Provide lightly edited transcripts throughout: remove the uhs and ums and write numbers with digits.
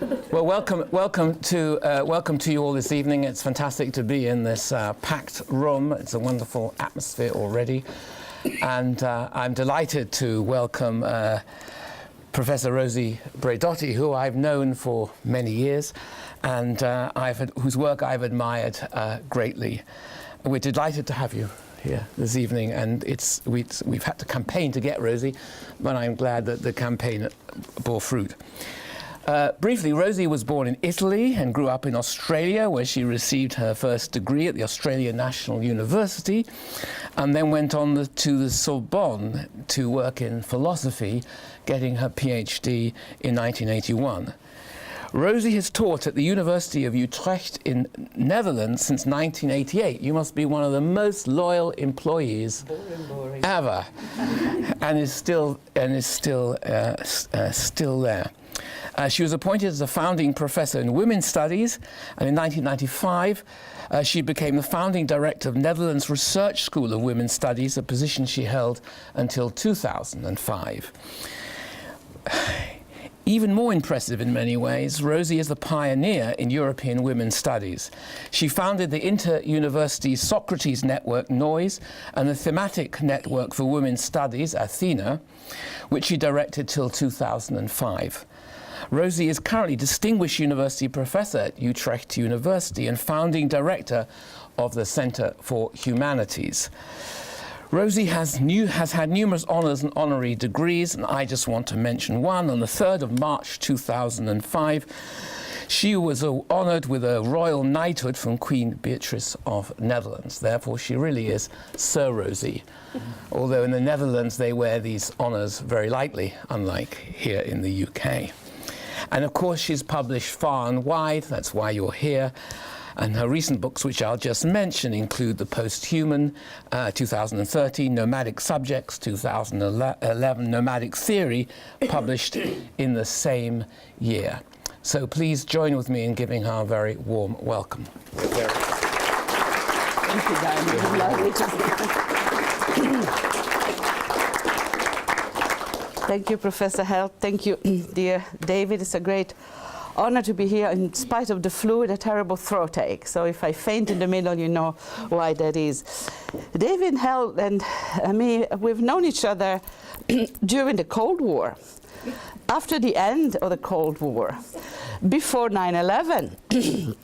Well, welcome to you all this evening. It's fantastic to be in this packed room. It's a wonderful atmosphere already, and I'm delighted to welcome Professor Rosi Braidotti, who I've known for many years, and whose work I've admired greatly. We're delighted to have you here this evening, and we've had to campaign to get Rosi, but I'm glad that the campaign bore fruit. Briefly, Rosi was born in Italy and grew up in Australia, where she received her first degree at the Australian National University, and then went on to the Sorbonne to work in philosophy, getting her PhD in 1981. Rosi has taught at the University of Utrecht in Netherlands since 1988. You must be one of the most loyal employees ever, and is still there. She was appointed as a founding professor in women's studies, and in 1995 she became the founding director of Netherlands Research School of Women's Studies, a position she held until 2005. Even more impressive in many ways, Rosi is the pioneer in European women's studies. She founded the inter-university Socrates network, NOISE, and the thematic network for women's studies, Athena, which she directed till 2005. Rosi is currently Distinguished University Professor at Utrecht University and founding director of the Center for Humanities. Rosi has had numerous honours and honorary degrees, and I just want to mention one. On the 3rd of March 2005, she was honoured with a royal knighthood from Queen Beatrice of Netherlands. Therefore, she really is Sir Rosi, although in the Netherlands they wear these honours very lightly, unlike here in the UK. And of course, she's published far and wide. That's why you're here. And her recent books, which I'll just mention, include The Posthuman, 2013, Nomadic Subjects, 2011, Nomadic Theory, published in the same year. So please join with me in giving her a very warm welcome. Thank you very much. Thank you, Professor Held. Thank you, dear David. It's a great honor to be here in spite of the flu and a terrible throat ache. So if I faint in the middle, you know why that is. David Held and me, we've known each other during the Cold War, after the end of the Cold War, before 9/11,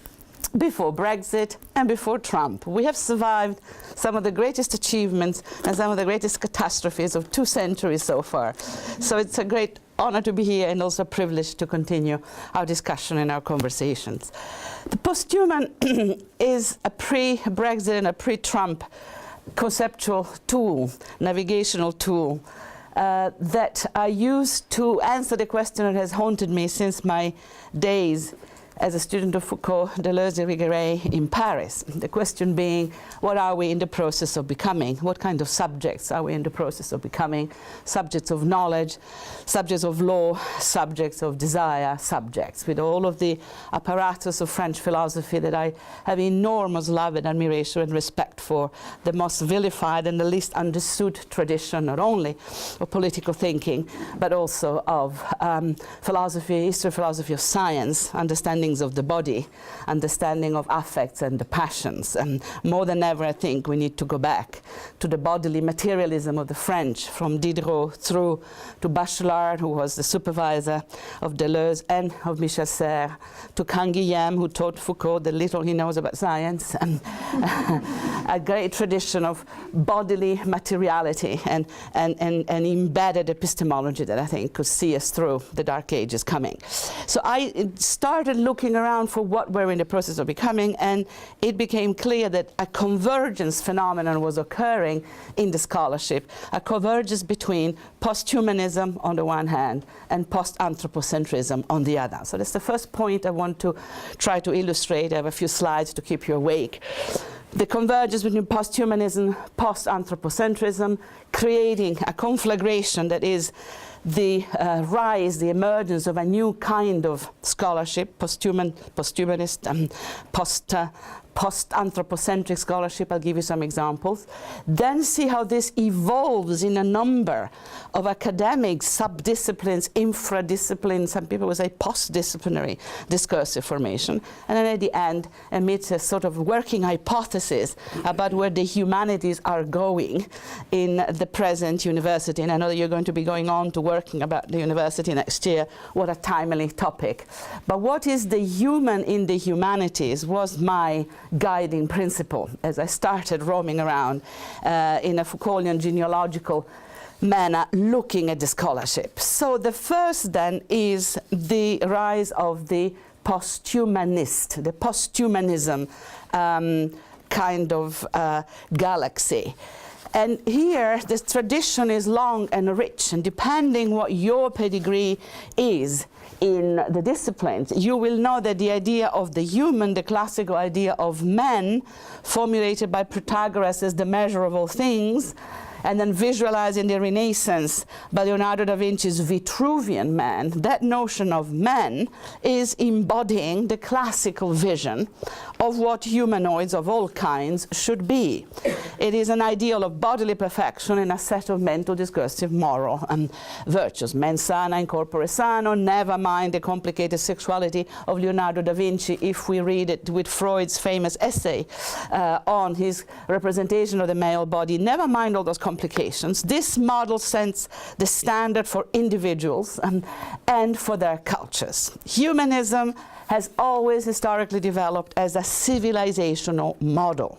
before Brexit, and before Trump. We have survived some of the greatest achievements and some of the greatest catastrophes of 2 centuries so far. So it's a great honor to be here, and also a privilege to continue our discussion and our conversations. The posthuman is a pre-Brexit and a pre-Trump conceptual tool, navigational tool, that I use to answer the question that has haunted me since my days as a student of Foucault, Deleuze, and Rigoret in Paris. The question being, what are we in the process of becoming? What kind of subjects are we in the process of becoming? Subjects of knowledge, subjects of law, subjects of desire, subjects, with all of the apparatus of French philosophy that I have enormous love and admiration and respect for, the most vilified and the least understood tradition, not only of political thinking, but also of philosophy, history, philosophy of science, understandings of the body, understanding of affects and the passions. And more than ever, I think we need to go back to the bodily materialism of the French, from Diderot through to Bachelard, who was the supervisor of Deleuze and of Michel Serres, to Canguilhem, who taught Foucault the little he knows about science, and a great tradition of bodily materiality and embedded epistemology that I think could see us through the dark ages coming. So I started looking around for what we're in the process of becoming, and it became clear that a convergence phenomenon was occurring in the scholarship, a convergence between posthumanism on the one hand and post-anthropocentrism on the other. So that's the first point I want to try to illustrate. I have a few slides to keep you awake. The convergence between posthumanism, post-anthropocentrism, creating a conflagration that is the rise, the emergence of a new kind of scholarship, posthumanist, post-anthropocentric scholarship. I'll give you some examples. Then see how this evolves in a number of academic subdisciplines, infradisciplines, some people would say post-disciplinary discursive formation. And then at the end, emits a sort of working hypothesis about where the humanities are going in the present university. And I know that you're going to be going on to working about the university next year. What a timely topic. But what is the human in the humanities was my guiding principle as I started roaming around in a Foucaultian genealogical manner looking at the scholarship. So the first then is the rise of the posthumanist, the posthumanism kind of galaxy. And here, this tradition is long and rich, and depending what your pedigree is in the disciplines, you will know that the idea of the human, the classical idea of man, formulated by Protagoras as the measure of all things, and then visualized in the Renaissance by Leonardo da Vinci's Vitruvian man, that notion of man is embodying the classical vision of what humanoids of all kinds should be. It is an ideal of bodily perfection and a set of mental, discursive, moral virtues. Mens sana in corpore sano, never mind the complicated sexuality of Leonardo da Vinci if we read it with Freud's famous essay on his representation of the male body. Never mind all those complications. This model sets the standard for individuals and for their cultures. Humanism has always historically developed as a civilizational model.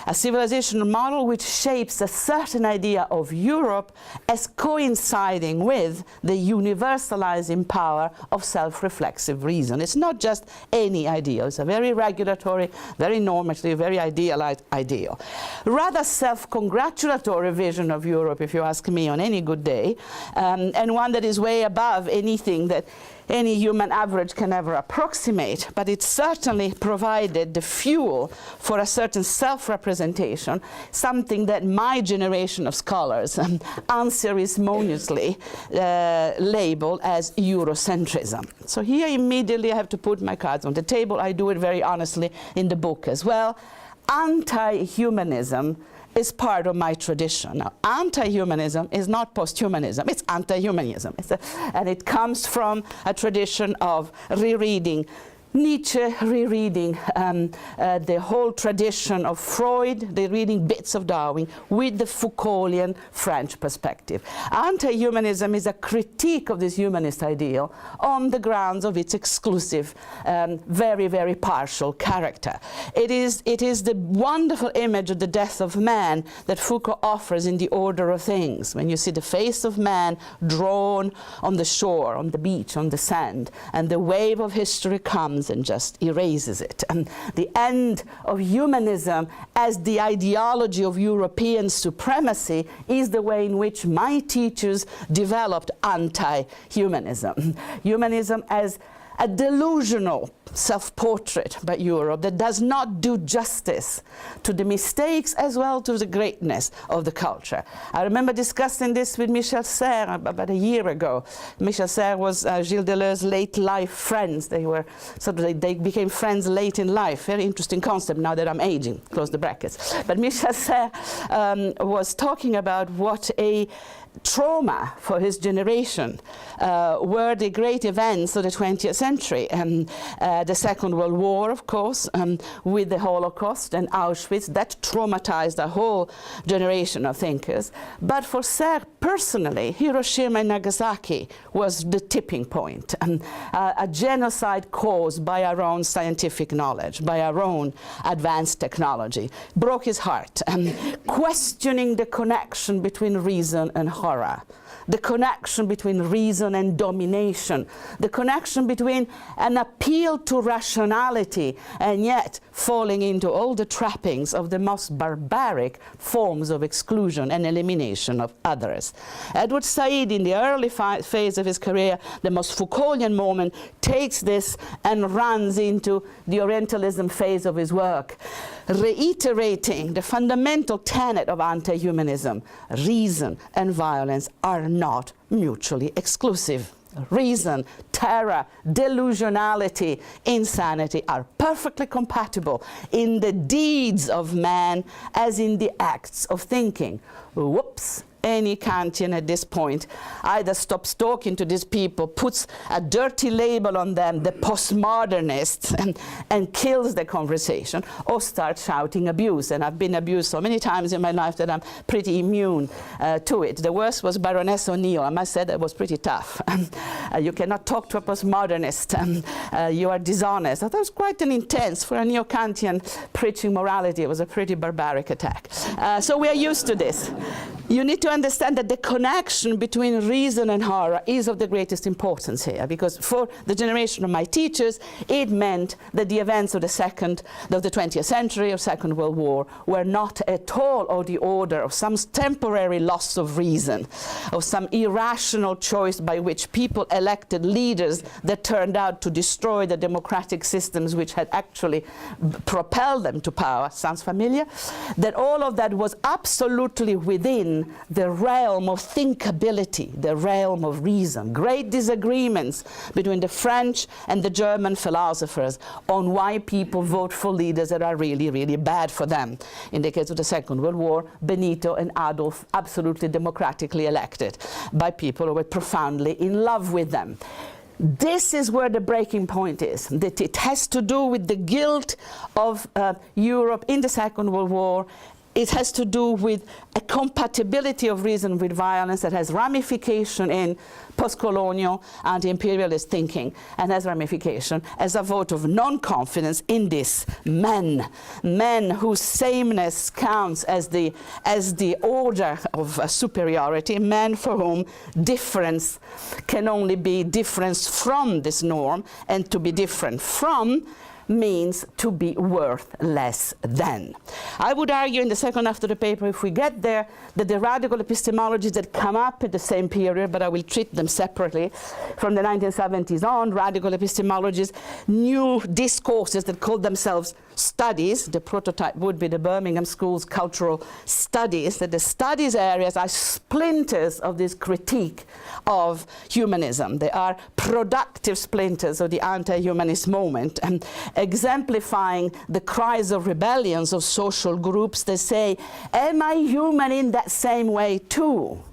A civilizational model which shapes a certain idea of Europe as coinciding with the universalizing power of self-reflexive reason. It's not just any ideal, it's a very regulatory, very normative, very idealized ideal. Rather self-congratulatory vision of Europe, if you ask me, on any good day, and one that is way above anything that any human average can ever approximate, but it certainly provided the fuel for a certain self-representation, something that my generation of scholars unceremoniously label as Eurocentrism. So here immediately I have to put my cards on the table. I do it very honestly in the book as well. Anti-humanism is part of my tradition. Now, anti-humanism is not post-humanism, it's anti-humanism. And it comes from a tradition of rereading Nietzsche, rereading the whole tradition of Freud, rereading bits of Darwin with the Foucaultian French perspective. Anti-humanism is a critique of this humanist ideal on the grounds of its exclusive, very, very partial character. It is the wonderful image of the death of man that Foucault offers in The Order of Things, when you see the face of man drawn on the shore, on the beach, on the sand, and the wave of history comes and just erases it. And the end of humanism as the ideology of European supremacy is the way in which my teachers developed anti-humanism. Humanism as a delusional self-portrait by Europe that does not do justice to the mistakes as well to the greatness of the culture. I remember discussing this with Michel Serres about a year ago. Michel Serres was Gilles Deleuze's late life friends. They were they became friends late in life. Very interesting concept now that I'm aging, close the brackets. But Michel Serres was talking about what a trauma for his generation were the great events of the 20th century. The Second World War, of course, with the Holocaust and Auschwitz, that traumatized a whole generation of thinkers. But for Serres personally, Hiroshima and Nagasaki was the tipping point, a genocide caused by our own scientific knowledge, by our own advanced technology. Broke his heart, questioning the connection between reason and horror, the connection between reason and domination, the connection between an appeal to rationality and yet falling into all the trappings of the most barbaric forms of exclusion and elimination of others. Edward Said, in the early phase of his career, the most Foucaultian moment, takes this and runs into the Orientalism phase of his work, reiterating the fundamental tenet of anti-humanism: reason and violence are not mutually exclusive. reason, terror, delusionality, insanity are perfectly compatible in the deeds of man as in the acts of thinking. Whoops. Any Kantian at this point either stops talking to these people, puts a dirty label on them, the postmodernists, and kills the conversation, or starts shouting abuse. And I've been abused so many times in my life that I'm pretty immune to it. The worst was Baroness O'Neill. I must say that was pretty tough. You cannot talk to a postmodernist. You are dishonest. That was quite an intense, for a neo-Kantian preaching morality, it was a pretty barbaric attack. So we are used to this. You need to understand that the connection between reason and horror is of the greatest importance here, because for the generation of my teachers, it meant that the events of the 20th century, or Second World War, were not at all of the order of some temporary loss of reason, of some irrational choice by which people elected leaders that turned out to destroy the democratic systems which had actually propelled them to power. Sounds familiar? That all of that was absolutely within the realm of thinkability, the realm of reason. Great disagreements between the French and the German philosophers on why people vote for leaders that are really, really bad for them. In the case of the Second World War, Benito and Adolf absolutely democratically elected by people who were profoundly in love with them. This is where the breaking point is, that it has to do with the guilt of Europe in the Second World War. It has to do with a compatibility of reason with violence that has ramification in post-colonial anti-imperialist thinking, and has ramification as a vote of non-confidence in this men whose sameness counts as the order of superiority, men for whom difference can only be difference from this norm, and to be different from means to be worth less than. I would argue in the second half of the paper, if we get there, that the radical epistemologies that come up at the same period, but I will treat them separately, from the 1970s on, radical epistemologies, new discourses that call themselves studies. The prototype would be the Birmingham School's cultural studies, that the studies areas are splinters of this critique of humanism. They are productive splinters of the anti-humanist moment, and exemplifying the cries of rebellions of social groups that say, am I human in that same way too?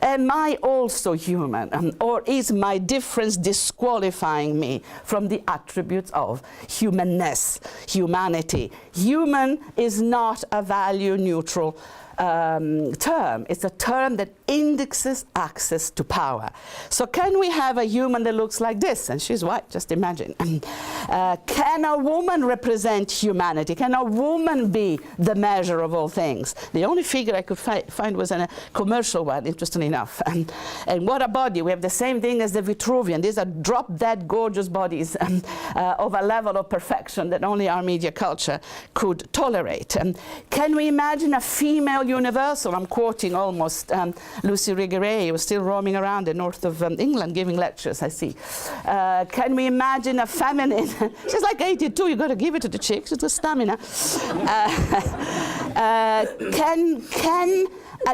Am I also human? Or is my difference disqualifying me from the attributes of humanness, humanity? Human is not a value-neutral term. It's a term that indexes access to power. So can we have a human that looks like this? And she's white, just imagine. Can a woman represent humanity? Can a woman be the measure of all things? The only figure I could find was in a commercial one, interestingly enough. And what a body. We have the same thing as the Vitruvian. These are drop-dead gorgeous bodies of a level of perfection that only our media culture could tolerate. Can we imagine a female universal? I'm quoting almost Lucy Irigaray, who was still roaming around the north of England giving lectures, I see. Can we imagine a feminine? She's like 82, you've got to give it to the chick, she's got stamina. Can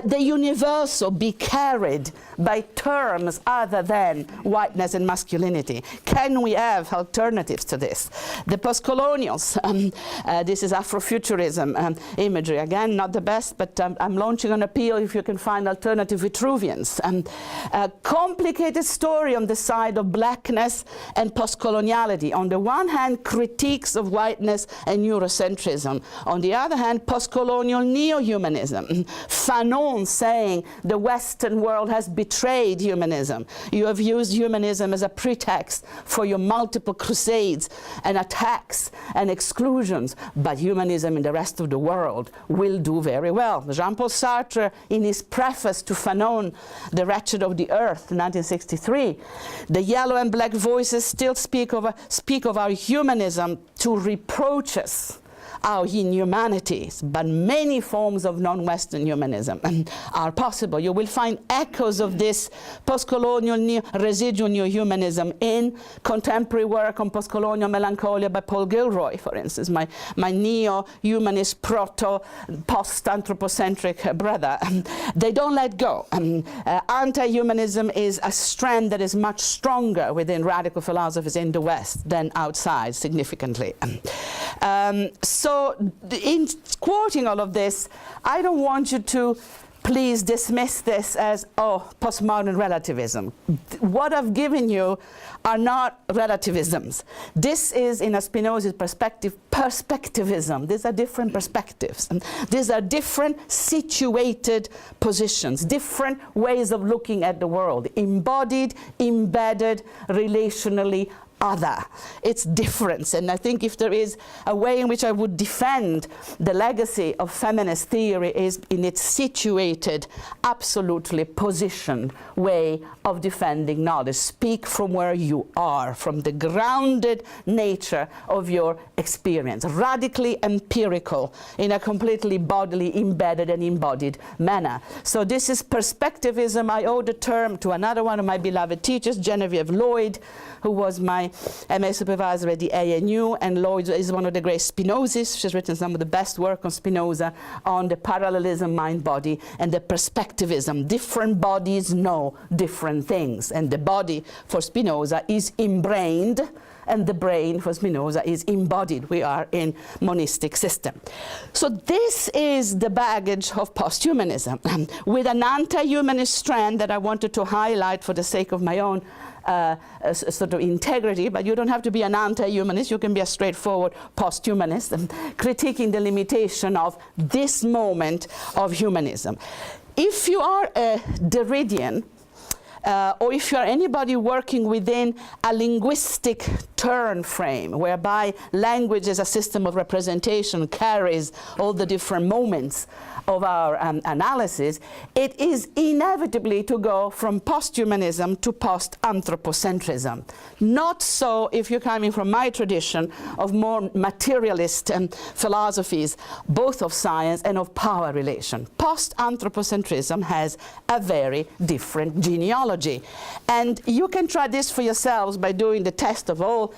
the universal be carried by terms other than whiteness and masculinity? Can we have alternatives to this? The postcolonials, this is Afrofuturism imagery. Again, not the best, but I'm launching an appeal if you can find alternative Vitruvians. A complicated story on the side of blackness and postcoloniality. On the one hand, critiques of whiteness and Eurocentrism. On the other hand, postcolonial neo-humanism. Fanon saying the Western world has betrayed humanism. You have used humanism as a pretext for your multiple crusades and attacks and exclusions, but humanism in the rest of the world will do very well. Jean-Paul Sartre, in his preface to Fanon, The Wretched of the Earth, 1963, the yellow and black voices still speak of our humanism to reproach us our humanities, but many forms of non-Western humanism are possible. You will find echoes of this post-colonial residual neo-humanism in contemporary work on post-colonial melancholia by Paul Gilroy, for instance, my neo-humanist post-anthropocentric brother. They don't let go. Anti-humanism is a strand that is much stronger within radical philosophies in the West than outside, significantly. So in quoting all of this, I don't want you to please dismiss this as, oh, postmodern relativism. What I've given you are not relativisms. This is, in a Spinoza's perspective, perspectivism. These are different perspectives. These are different situated positions, different ways of looking at the world, embodied, embedded, relationally other. It's difference. And I think if there is a way in which I would defend the legacy of feminist theory is in its situated, absolutely positioned way of defending knowledge. Speak from where you are, from the grounded nature of your experience, radically empirical in a completely bodily, embedded and embodied manner. So this is perspectivism. I owe the term to another one of my beloved teachers, Genevieve Lloyd, who was my MA supervisor at the ANU, and Lloyd is one of the great Spinozists. She's written some of the best work on Spinoza, on the parallelism mind-body and the perspectivism. Different bodies know different things, and the body for Spinoza is inbrained, and the brain for Spinoza is embodied. We are in monistic system. So this is the baggage of posthumanism, with an anti-humanist strand that I wanted to highlight for the sake of my own sort of integrity, but you don't have to be an anti-humanist, you can be a straightforward post-humanist, critiquing the limitation of this moment of humanism. If you are a Derridian, or if you are anybody working within a linguistic turn frame, whereby language as a system of representation carries all the different moments of our analysis, it is inevitably to go from posthumanism to post-anthropocentrism. Not so if you're coming from my tradition of more materialist philosophies, both of science and of power relation. Post-anthropocentrism has a very different genealogy. And you can try this for yourselves by doing the test of all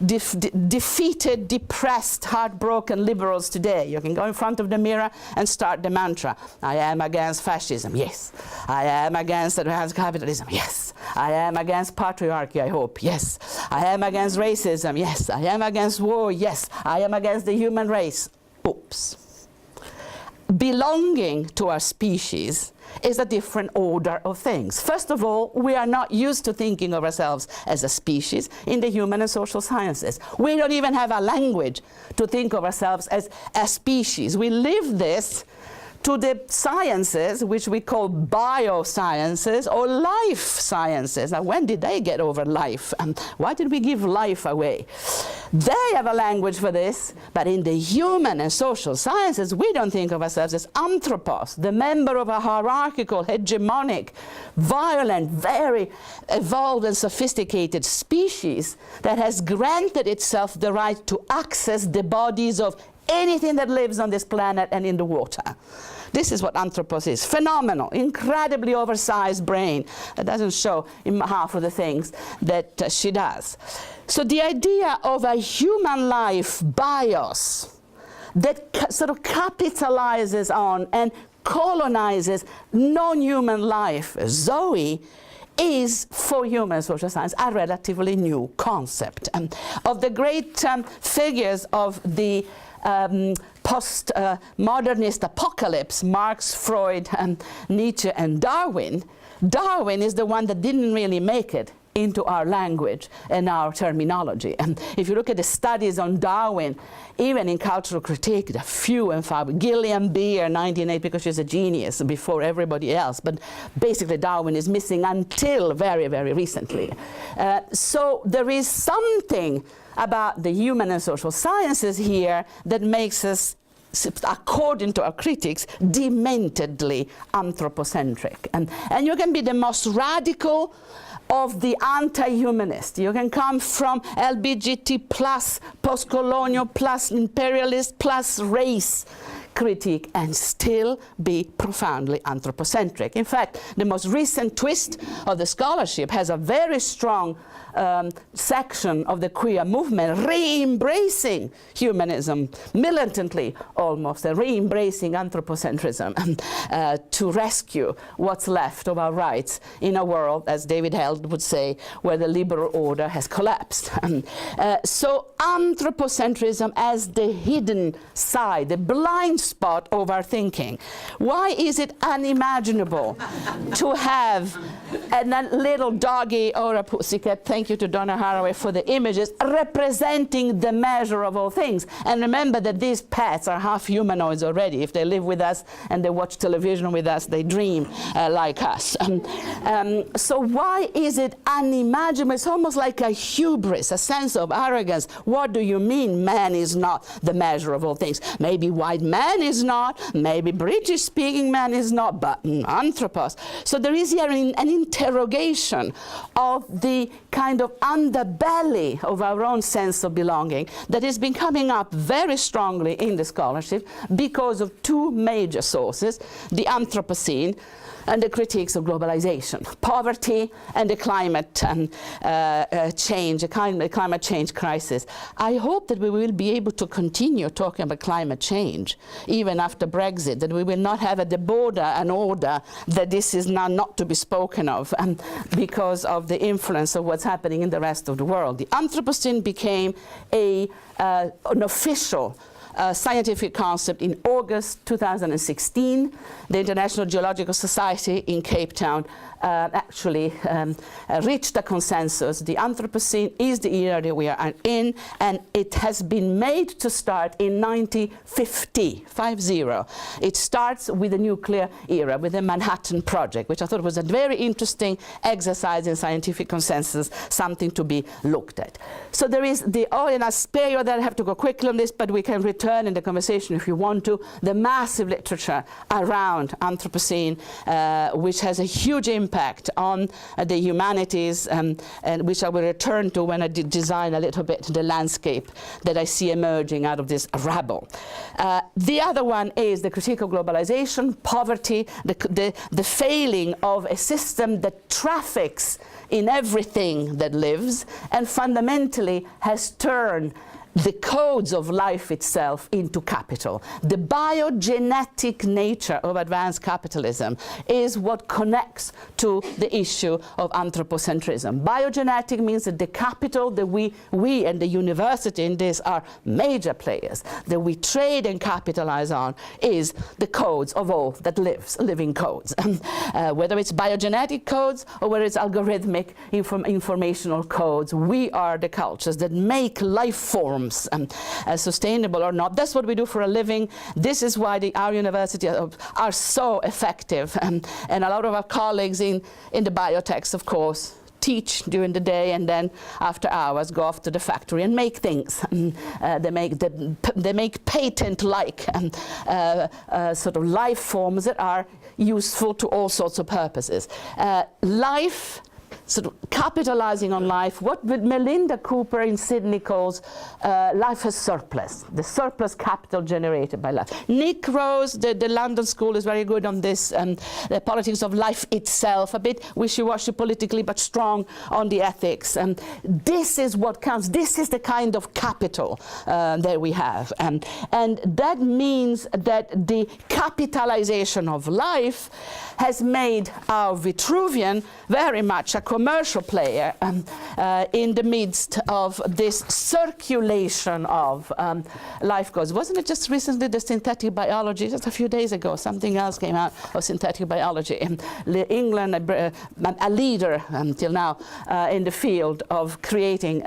defeated, depressed, heartbroken liberals today. You can go in front of the mirror and start the mantra. I am against fascism, yes. I am against advanced capitalism, yes. I am against patriarchy, I hope, yes. I am against racism, yes. I am against war, yes. I am against the human race. Oops. Belonging to our species is a different order of things. First of all, we are not used to thinking of ourselves as a species in the human and social sciences. We don't even have a language to think of ourselves as a species. We live this to the sciences, which we call biosciences or life sciences. Now, when did they get over life? Why did we give life away? They have a language for this, but in the human and social sciences, we don't think of ourselves as anthropos, the member of a hierarchical, hegemonic, violent, very evolved and sophisticated species that has granted itself the right to access the bodies of anything that lives on this planet and in the water. This is what anthropos is. Phenomenal, incredibly oversized brain that doesn't show in half of the things that she does. So the idea of a human life bios that sort of capitalizes on and colonizes non-human life, Zoe, is, for human social science, a relatively new concept. Of the great figures of the post-modernist apocalypse, Marx, Freud, Nietzsche, and Darwin, Darwin is the one that didn't really make it into our language and our terminology. And if you look at the studies on Darwin, even in cultural critique, they're few and far. Gillian Beer, 1908, because she's a genius before everybody else. But basically, Darwin is missing until very, very recently. So there is something about the human and social sciences here that makes us, according to our critics, dementedly anthropocentric. And you can be the most radical of the anti-humanist. You can come from LBGT plus post-colonial plus imperialist plus race critique and still be profoundly anthropocentric. In fact, the most recent twist of the scholarship has a very strong section of the queer movement re-embracing humanism, militantly almost, re-embracing anthropocentrism to rescue what's left of our rights in a world, as David Held would say, where the liberal order has collapsed. So anthropocentrism as the hidden side, the blind spot of our thinking. Why is it unimaginable to have a little doggy or a pussycat? Thank you to Donna Haraway for the images representing the measure of all things. And remember that these pets are half humanoids already. If they live with us and they watch television with us, they dream like us. So why is it unimaginable? It's almost like a hubris, a sense of arrogance. What do you mean man is not the measure of all things? Maybe white man is not, maybe British-speaking man is not, but anthropos. So there is here an interrogation of the kind of underbelly of our own sense of belonging that has been coming up very strongly in the scholarship because of two major sources, the Anthropocene and the critiques of globalization, poverty and the climate change, climate change crisis. I hope that we will be able to continue talking about climate change even after Brexit, that we will not have at the border an order that this is now not to be spoken of because of the influence of what's happening in the rest of the world. The Anthropocene became an official scientific concept in August 2016. The International Geological Society in Cape Town actually reached a consensus. The Anthropocene is the era that we are in, and it has been made to start in 1950. It starts with the nuclear era, with the Manhattan Project, which I thought was a very interesting exercise in scientific consensus, something to be looked at. So there is and I spare you that I have to go quickly on this, but we can return in the conversation if you want to, the massive literature around Anthropocene, which has a huge impact on the humanities, and which I will return to when I design a little bit the landscape that I see emerging out of this rabble. The other one is the critique of globalization, poverty, the failing of a system that traffics in everything that lives and fundamentally has turned the codes of life itself into capital. The biogenetic nature of advanced capitalism is what connects to the issue of anthropocentrism. Biogenetic means that the capital that we and the university in this are major players, that we trade and capitalize on, is the codes of all that lives, living codes. Whether it's biogenetic codes or whether it's algorithmic informational codes, we are the cultures that make life forms sustainable or not. That's what we do for a living. This is why our universities are so effective. And a lot of our colleagues in the biotechs, of course, teach during the day and then after hours go off to the factory and make things. They make patent-like sort of life forms that are useful to all sorts of purposes. Life, sort of capitalizing on life, what Melinda Cooper in Sydney calls life as surplus, the surplus capital generated by life. Nick Rose, the London School, is very good on this, the politics of life itself, a bit wishy-washy politically, but strong on the ethics. This is what counts. This is the kind of capital that we have. And that means that the capitalization of life has made our Vitruvian very much a commercial player in the midst of this circulation of life goals. Wasn't it just recently the synthetic biology, just a few days ago, something else came out of synthetic biology. England, a leader until now in the field of creating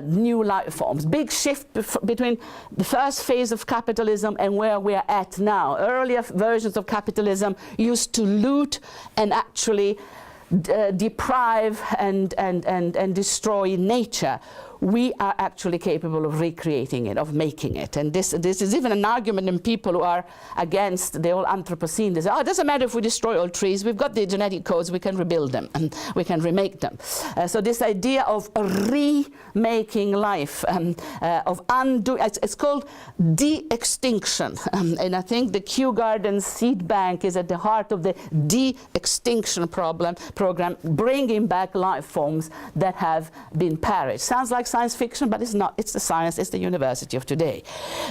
new life forms. Big shift between the first phase of capitalism and where we are at now. Earlier versions of capitalism used to loot and actually deprive and destroy nature. we are actually capable of recreating it, of making it. And this is even an argument in people who are against the whole Anthropocene. They say, oh, it doesn't matter if we destroy all trees, we've got the genetic codes, we can rebuild them, and we can remake them. So this idea of remaking life, of undo, it's called de-extinction. And I think the Kew Gardens seed bank is at the heart of the de-extinction program, bringing back life forms that have been perished. Sounds like science fiction, but it's not. It's the science, it's the university of today.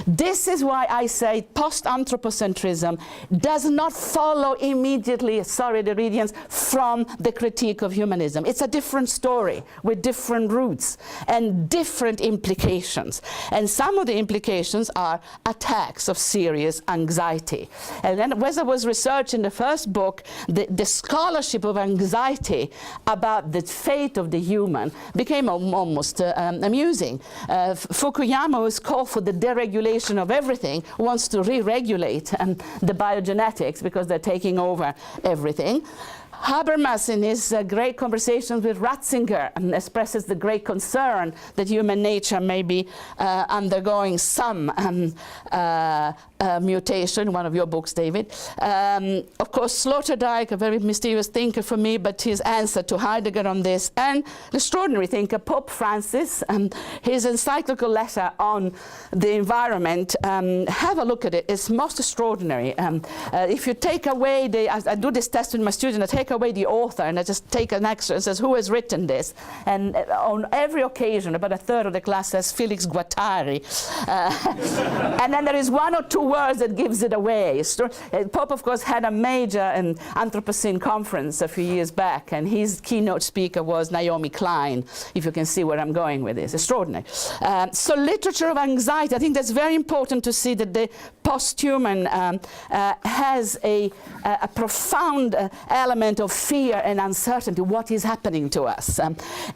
This is why I say post-anthropocentrism does not follow immediately, sorry, the Redians, from the critique of humanism. It's a different story with different roots and different implications. And some of the implications are attacks of serious anxiety. And then as I was researching the first book, the scholarship of anxiety about the fate of the human became almost amusing. Fukuyama, who's called for the deregulation of everything, wants to re-regulate the biogenetics because they're taking over everything. Habermas, in his great conversations with Ratzinger, expresses the great concern that human nature may be undergoing some mutation, one of your books, David. Of course, Sloterdijk, a very mysterious thinker for me, but his answer to Heidegger on this, and an extraordinary thinker, Pope Francis, his encyclical letter on the environment, have a look at it. It's most extraordinary. If you take away I do this test with my students, I take away the author and I just take an extra and says, who has written this? And on every occasion, about a third of the class says Felix Guattari. And then there is one or two words that gives it away. Pope, of course, had a major Anthropocene conference a few years back, and his keynote speaker was Naomi Klein, if you can see where I'm going with this. Extraordinary. So literature of anxiety, I think that's very important to see that the posthuman has a profound element of fear and uncertainty, what is happening to us.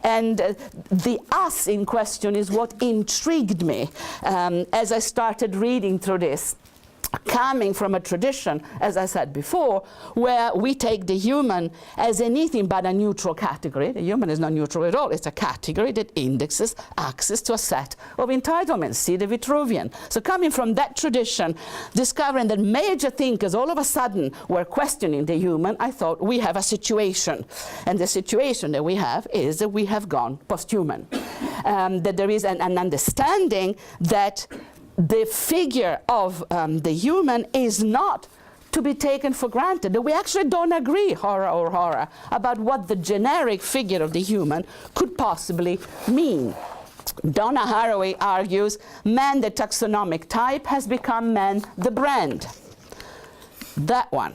And the us in question is what intrigued me as I started reading through this, coming from a tradition, as I said before, where we take the human as anything but a neutral category. The human is not neutral at all. It's a category that indexes access to a set of entitlements. See the Vitruvian. So coming from that tradition, discovering that major thinkers all of a sudden were questioning the human, I thought we have a situation. And the situation that we have is that we have gone posthuman. That there is an understanding that the figure of the human is not to be taken for granted, that we actually don't agree, horror, about what the generic figure of the human could possibly mean. Donna Haraway argues, man, the taxonomic type, has become man, the brand. That one.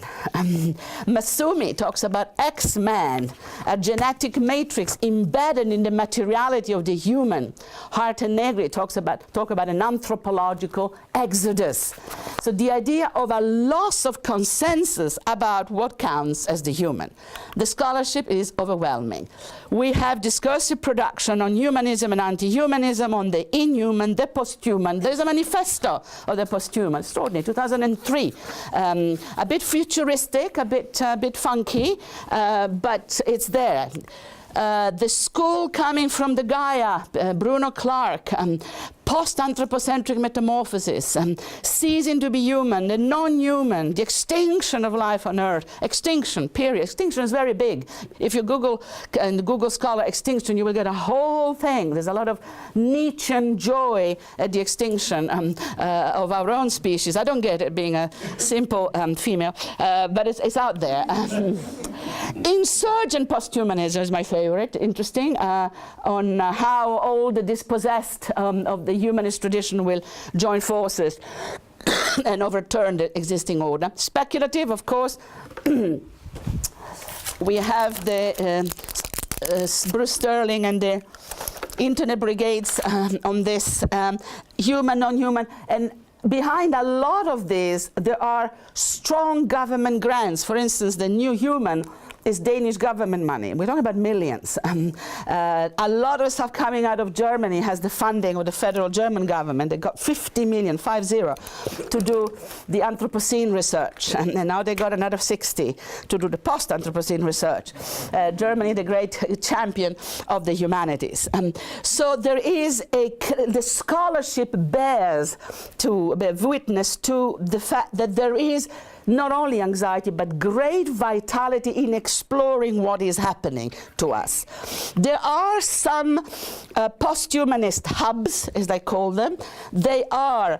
Masumi talks about X-Man, a genetic matrix embedded in the materiality of the human. Hart and Negri talk about an anthropological exodus. So the idea of a loss of consensus about what counts as the human. The scholarship is overwhelming. We have discursive production on humanism and anti-humanism, on the inhuman, the posthuman. There's a manifesto of the posthuman, extraordinary, 2003. A bit futuristic, a bit funky, but it's there. The school coming from the Gaia, Bruno Clark, post-anthropocentric metamorphosis, ceasing to be human, the non-human, the extinction of life on Earth, extinction, period. Extinction is very big. If you Google Scholar extinction, you will get a whole thing. There's a lot of Nietzschean joy at the extinction of our own species. I don't get it, being a simple female, but it's out there. Insurgent posthumanism is my favorite, interesting, on how all the dispossessed of the humanist tradition will join forces and overturn the existing order. Speculative, of course. We have the Bruce Sterling and the internet brigades on this, human, non-human, and behind a lot of these, there are strong government grants. For instance, the New Human is Danish government money. We're talking about millions. A lot of stuff coming out of Germany has the funding of the federal German government. They got 50 million, 50, to do the Anthropocene research. And now they got another 60 to do the post-Anthropocene research. Germany, the great champion of the humanities. So there is the scholarship bears witness to the fact that there is not only anxiety, but great vitality in exploring what is happening to us. There are some posthumanist hubs, as they call them. They are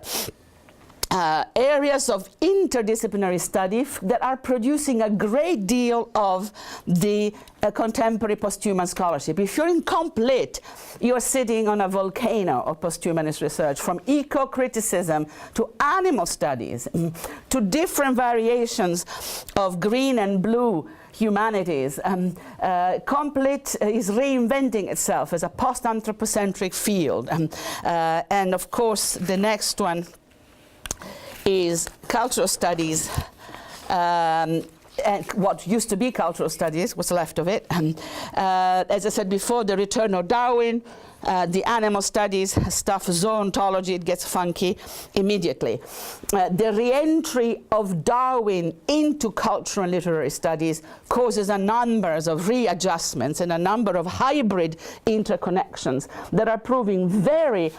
areas of interdisciplinary study that are producing a great deal of the contemporary posthuman scholarship. If you're incomplete, you're sitting on a volcano of posthumanist research, from eco-criticism to animal studies, to different variations of green and blue humanities. Complete is reinventing itself as a post-anthropocentric field. And of course, the next one is cultural studies, and what used to be cultural studies, what's left of it. As I said before, the return of Darwin, the animal studies stuff, zoology, it gets funky immediately. The re-entry of Darwin into cultural and literary studies causes a number of readjustments and a number of hybrid interconnections that are proving very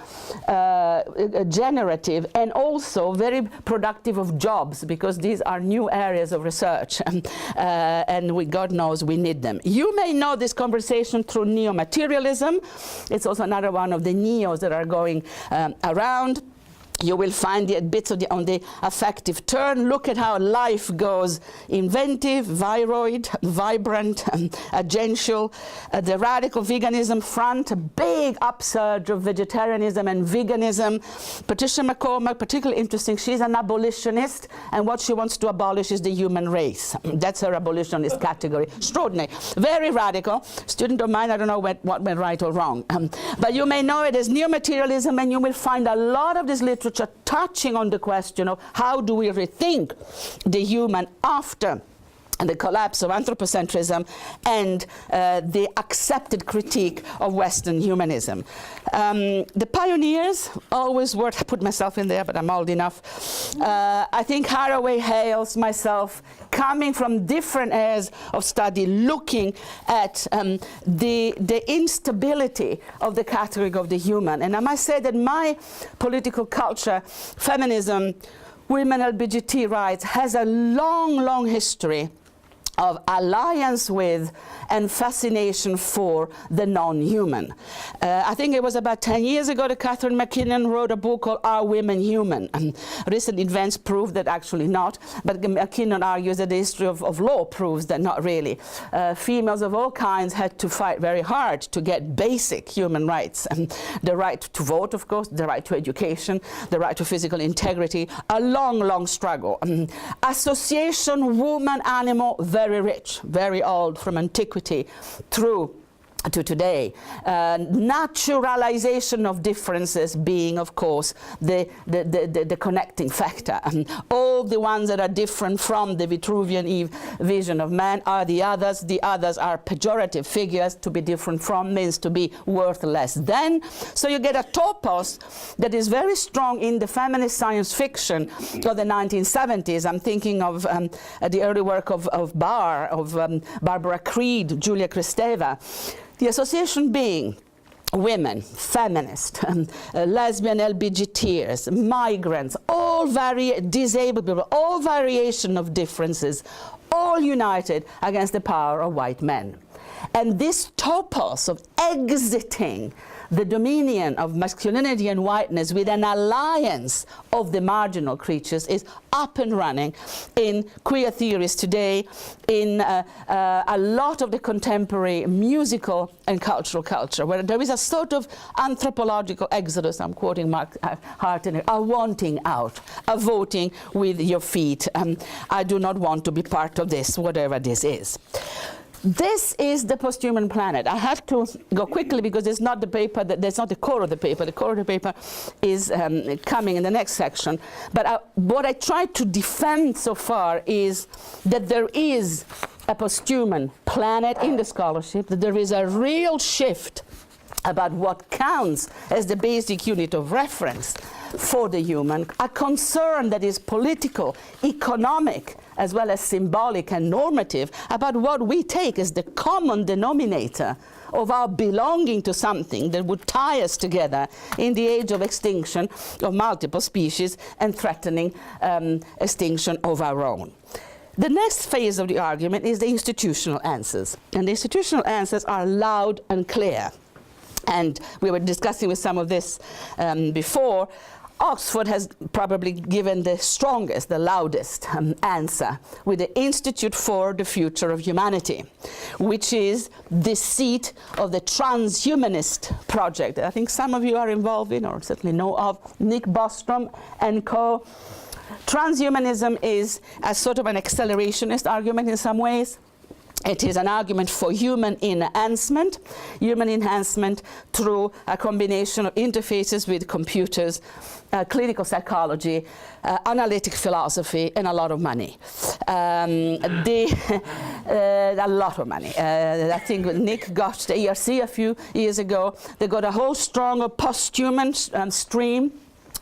generative and also very productive of jobs, because these are new areas of research, and God knows we need them. You may know this conversation through neo-materialism. It's also another one of the neos that are going around. You will find the bits of on the affective turn. Look at how life goes: inventive, viroid, vibrant, agential. The radical veganism front, a big upsurge of vegetarianism and veganism. Patricia McCormack, particularly interesting. She's an abolitionist, and what she wants to abolish is the human race. That's her abolitionist category. Extraordinary. Very radical. Student of mine, I don't know what went right or wrong. But you may know it as neo-materialism, and you will find a lot of this literature touching on the question of how do we rethink the human after the collapse of anthropocentrism and the accepted critique of Western humanism. The pioneers, always worth, I put myself in there, but I'm old enough. I think Haraway, Hales, myself, coming from different areas of study, looking at the instability of the category of the human. And I must say that my political culture, feminism, women, LGBT rights, has a long, long history of alliance with and fascination for the non-human. I think it was about 10 years ago that Catherine McKinnon wrote a book called Are Women Human? And recent events prove that actually not, but McKinnon argues that the history of law proves that not really. Females of all kinds had to fight very hard to get basic human rights. The right to vote, of course, the right to education, the right to physical integrity, a long, long struggle. Association, woman, animal, very rich, very old, from antiquity through to today. Naturalization of differences being, of course, the connecting factor. All the ones that are different from the Vitruvian vision of man are the others. The others are pejorative figures. To be different from means to be worth less than. So you get a topos that is very strong in the feminist science fiction of the 1970s. I'm thinking of the early work of Barr, of Barbara Creed, Julia Kristeva. The association being women, feminist, lesbian, LGBTers, migrants, all disabled people, all variation of differences, all united against the power of white men. And this topos of exiting the dominion of masculinity and whiteness with an alliance of the marginal creatures is up and running in queer theories today, in a lot of the contemporary musical and cultural culture, where there is a sort of anthropological exodus. I'm quoting Mark Hartner, a wanting out, a voting with your feet. I do not want to be part of this, whatever this is. This is the Posthuman Planet. I have to go quickly because it's not the paper, that's not the core of the paper. The core of the paper is coming in the next section. But what I tried to defend so far is that there is a posthuman planet in the scholarship, that there is a real shift about what counts as the basic unit of reference for the human, a concern that is political, economic, as well as symbolic and normative about what we take as the common denominator of our belonging to something that would tie us together in the age of extinction of multiple species and threatening extinction of our own. The next phase of the argument is the institutional answers. And the institutional answers are loud and clear. And we were discussing with some of this before. Oxford has probably given the strongest, the loudest answer with the Institute for the Future of Humanity, which is the seat of the transhumanist project that I think some of you are involved in or certainly know of, Nick Bostrom and co. Transhumanism is a sort of an accelerationist argument in some ways. It is an argument for human enhancement through a combination of interfaces with computers, clinical psychology, analytic philosophy, and a lot of money. A lot of money. I think Nick got the ERC a few years ago. They got a whole strong posthuman stream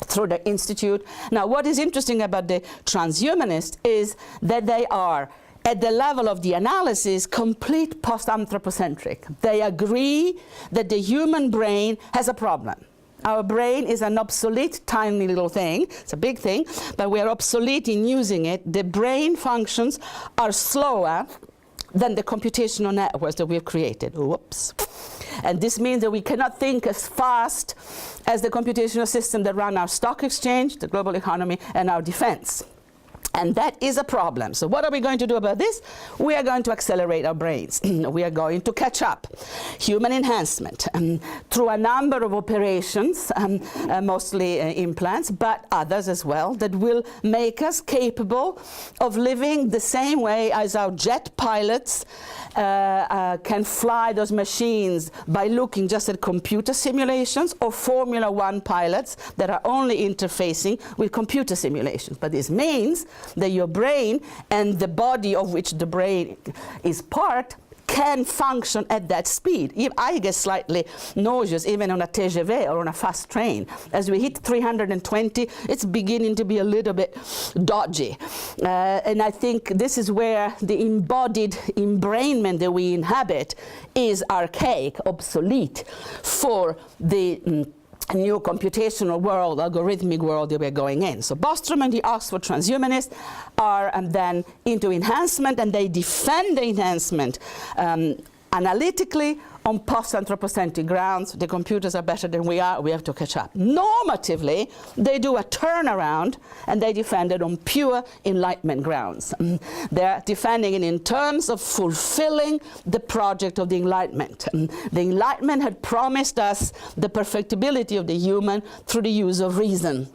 through the institute. Now, what is interesting about the transhumanists is that they are, at the level of the analysis, complete post-anthropocentric. They agree that the human brain has a problem. Our brain is an obsolete, tiny little thing. It's a big thing, but we are obsolete in using it. The brain functions are slower than the computational networks that we've created. Whoops. And this means that we cannot think as fast as the computational system that run our stock exchange, the global economy, and our defense. And that is a problem. So what are we going to do about this? We are going to accelerate our brains. We are going to catch up. Human enhancement through a number of operations, mostly implants, but others as well, that will make us capable of living the same way as our jet pilots can fly those machines by looking just at computer simulations, or Formula One pilots that are only interfacing with computer simulations. But this means that your brain and the body of which the brain is part can function at that speed. I get slightly nauseous even on a TGV or on a fast train. As we hit 320, it's beginning to be a little bit dodgy. And I think this is where the embodied embrainment that we inhabit is archaic, obsolete for the new computational world, algorithmic world that we're going in. So Bostrom and the Oxford transhumanists are then into enhancement, and they defend the enhancement analytically on post-anthropocentric grounds. The computers are better than we are, we have to catch up. Normatively, they do a turnaround, and they defend it on pure Enlightenment grounds. They're defending it in terms of fulfilling the project of the Enlightenment. The Enlightenment had promised us the perfectibility of the human through the use of reason.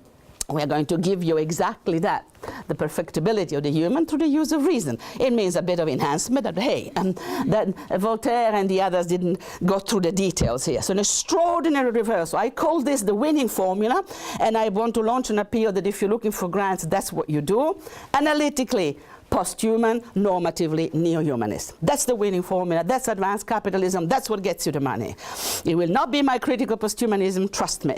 We are going to give you exactly that, the perfectibility of the human through the use of reason. It means a bit of enhancement, but hey, that Voltaire and the others didn't go through the details here. So an extraordinary reversal. I call this the winning formula, and I want to launch an appeal that if you're looking for grants, that's what you do. Analytically, posthuman, normatively neo-humanist. That's the winning formula. That's advanced capitalism. That's what gets you the money. It will not be my critical posthumanism, trust me.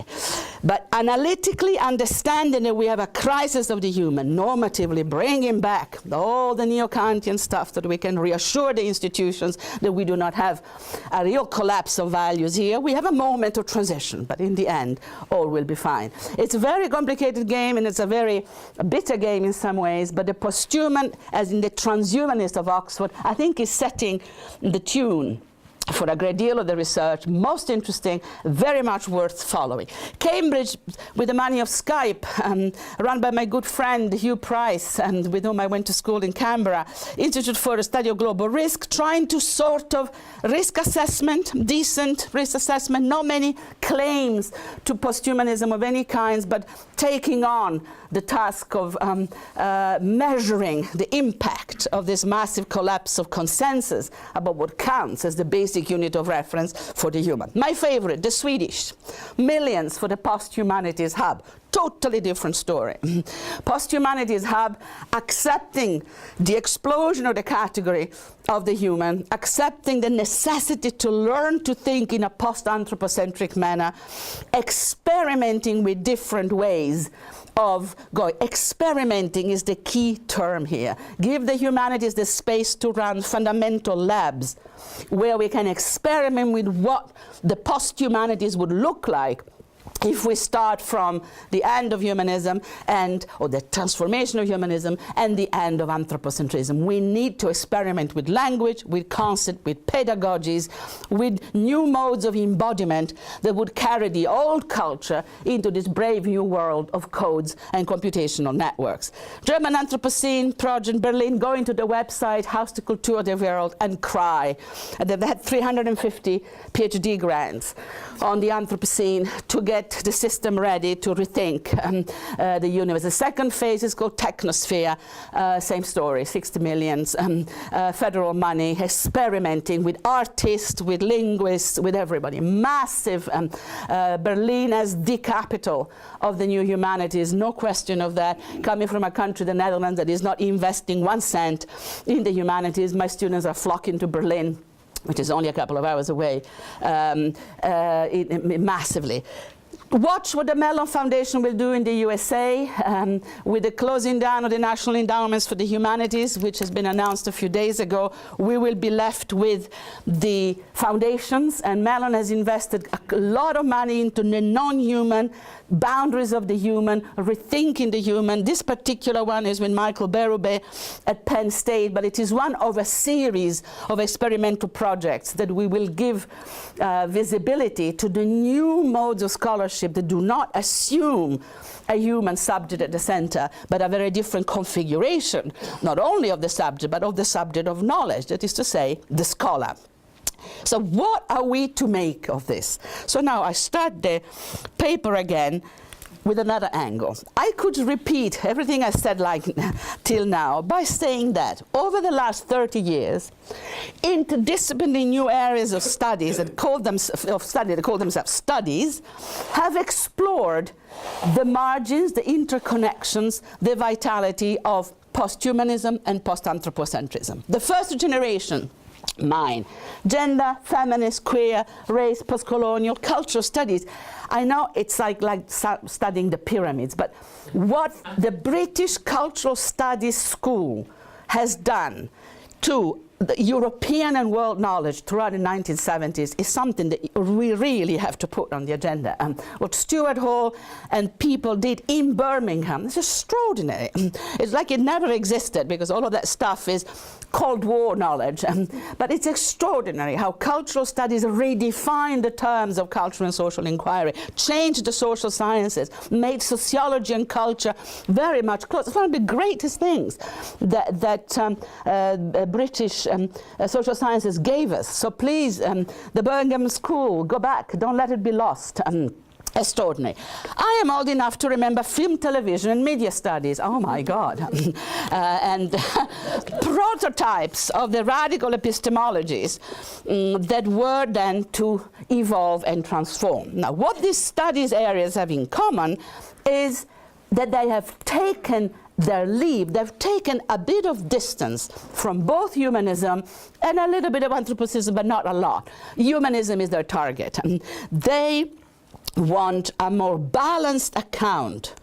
But analytically understanding that we have a crisis of the human, normatively bringing back all the neo-Kantian stuff that we can reassure the institutions that we do not have a real collapse of values here. We have a moment of transition, but in the end, all will be fine. It's a very complicated game, and it's a very bitter game in some ways, but the posthuman, as in the transhumanist of Oxford, I think is setting the tune for a great deal of the research, most interesting, very much worth following. Cambridge, with the money of Skype, run by my good friend Hugh Price, and with whom I went to school in Canberra, Institute for the Study of Global Risk, trying to sort of risk assessment, decent risk assessment, not many claims to posthumanism of any kinds, but taking on the task of measuring the impact of this massive collapse of consensus about what counts as the basic basic unit of reference for the human. My favorite, the Swedish, millions for the Posthumanities Hub. Totally different story. Posthumanities Hub accepting the explosion of the category of the human, accepting the necessity to learn to think in a post-anthropocentric manner, experimenting with different ways of going. Experimenting is the key term here. Give the humanities the space to run fundamental labs where we can experiment with what the post-humanities would look like if we start from the end of humanism or the transformation of humanism and the end of anthropocentrism. We need to experiment with language, with concept, with pedagogies, with new modes of embodiment that would carry the old culture into this brave new world of codes and computational networks. German Anthropocene project in Berlin, go into the website Haus der Kultur der Welt and cry. They've had 350 PhD grants on the Anthropocene to get the system ready to rethink the universe. The second phase is called Technosphere. Same story, 60 million, federal money, experimenting with artists, with linguists, with everybody. Massive. Berlin as the capital of the new humanities, no question of that. Coming from a country, the Netherlands, that is not investing 1 cent in the humanities, my students are flocking to Berlin, which is only a couple of hours away, massively. Watch what the Mellon Foundation will do in the USA with the closing down of the National Endowments for the Humanities, which has been announced a few days ago. We will be left with the foundations, and Mellon has invested a lot of money into the non-human boundaries of the human, rethinking the human. This particular one is with Michael Berube at Penn State, but it is one of a series of experimental projects that we will give visibility to the new modes of scholarship that do not assume a human subject at the center, but a very different configuration, not only of the subject, but of the subject of knowledge, that is to say, the scholar. So what are we to make of this? So now I start the paper again with another angle. I could repeat everything I said till now by saying that over the last 30 years, interdisciplinary new areas of studies that call themselves studies have explored the margins, the interconnections, the vitality of posthumanism and post-anthropocentrism. The first generation, mine, gender, feminist, queer, race, post-colonial, cultural studies. I know it's like studying the pyramids, but what the British Cultural Studies School has done to the European and world knowledge throughout the 1970s is something that we really have to put on the agenda. What Stuart Hall and people did in Birmingham is extraordinary. It's like it never existed, because all of that stuff is Cold War knowledge. But it's extraordinary how cultural studies redefine the terms of cultural and social inquiry, changed the social sciences, made sociology and culture very much close. It's one of the greatest things that British social sciences gave us. So please, the Birmingham School, go back, don't let it be lost. Extraordinary. I am old enough to remember film, television, and media studies. Oh my God. And prototypes of the radical epistemologies that were then to evolve and transform. Now, what these studies areas have in common is that they have taken their leap, they've taken a bit of distance from both humanism and a little bit of anthropocentrism, but not a lot. Humanism is their target. They want a more balanced account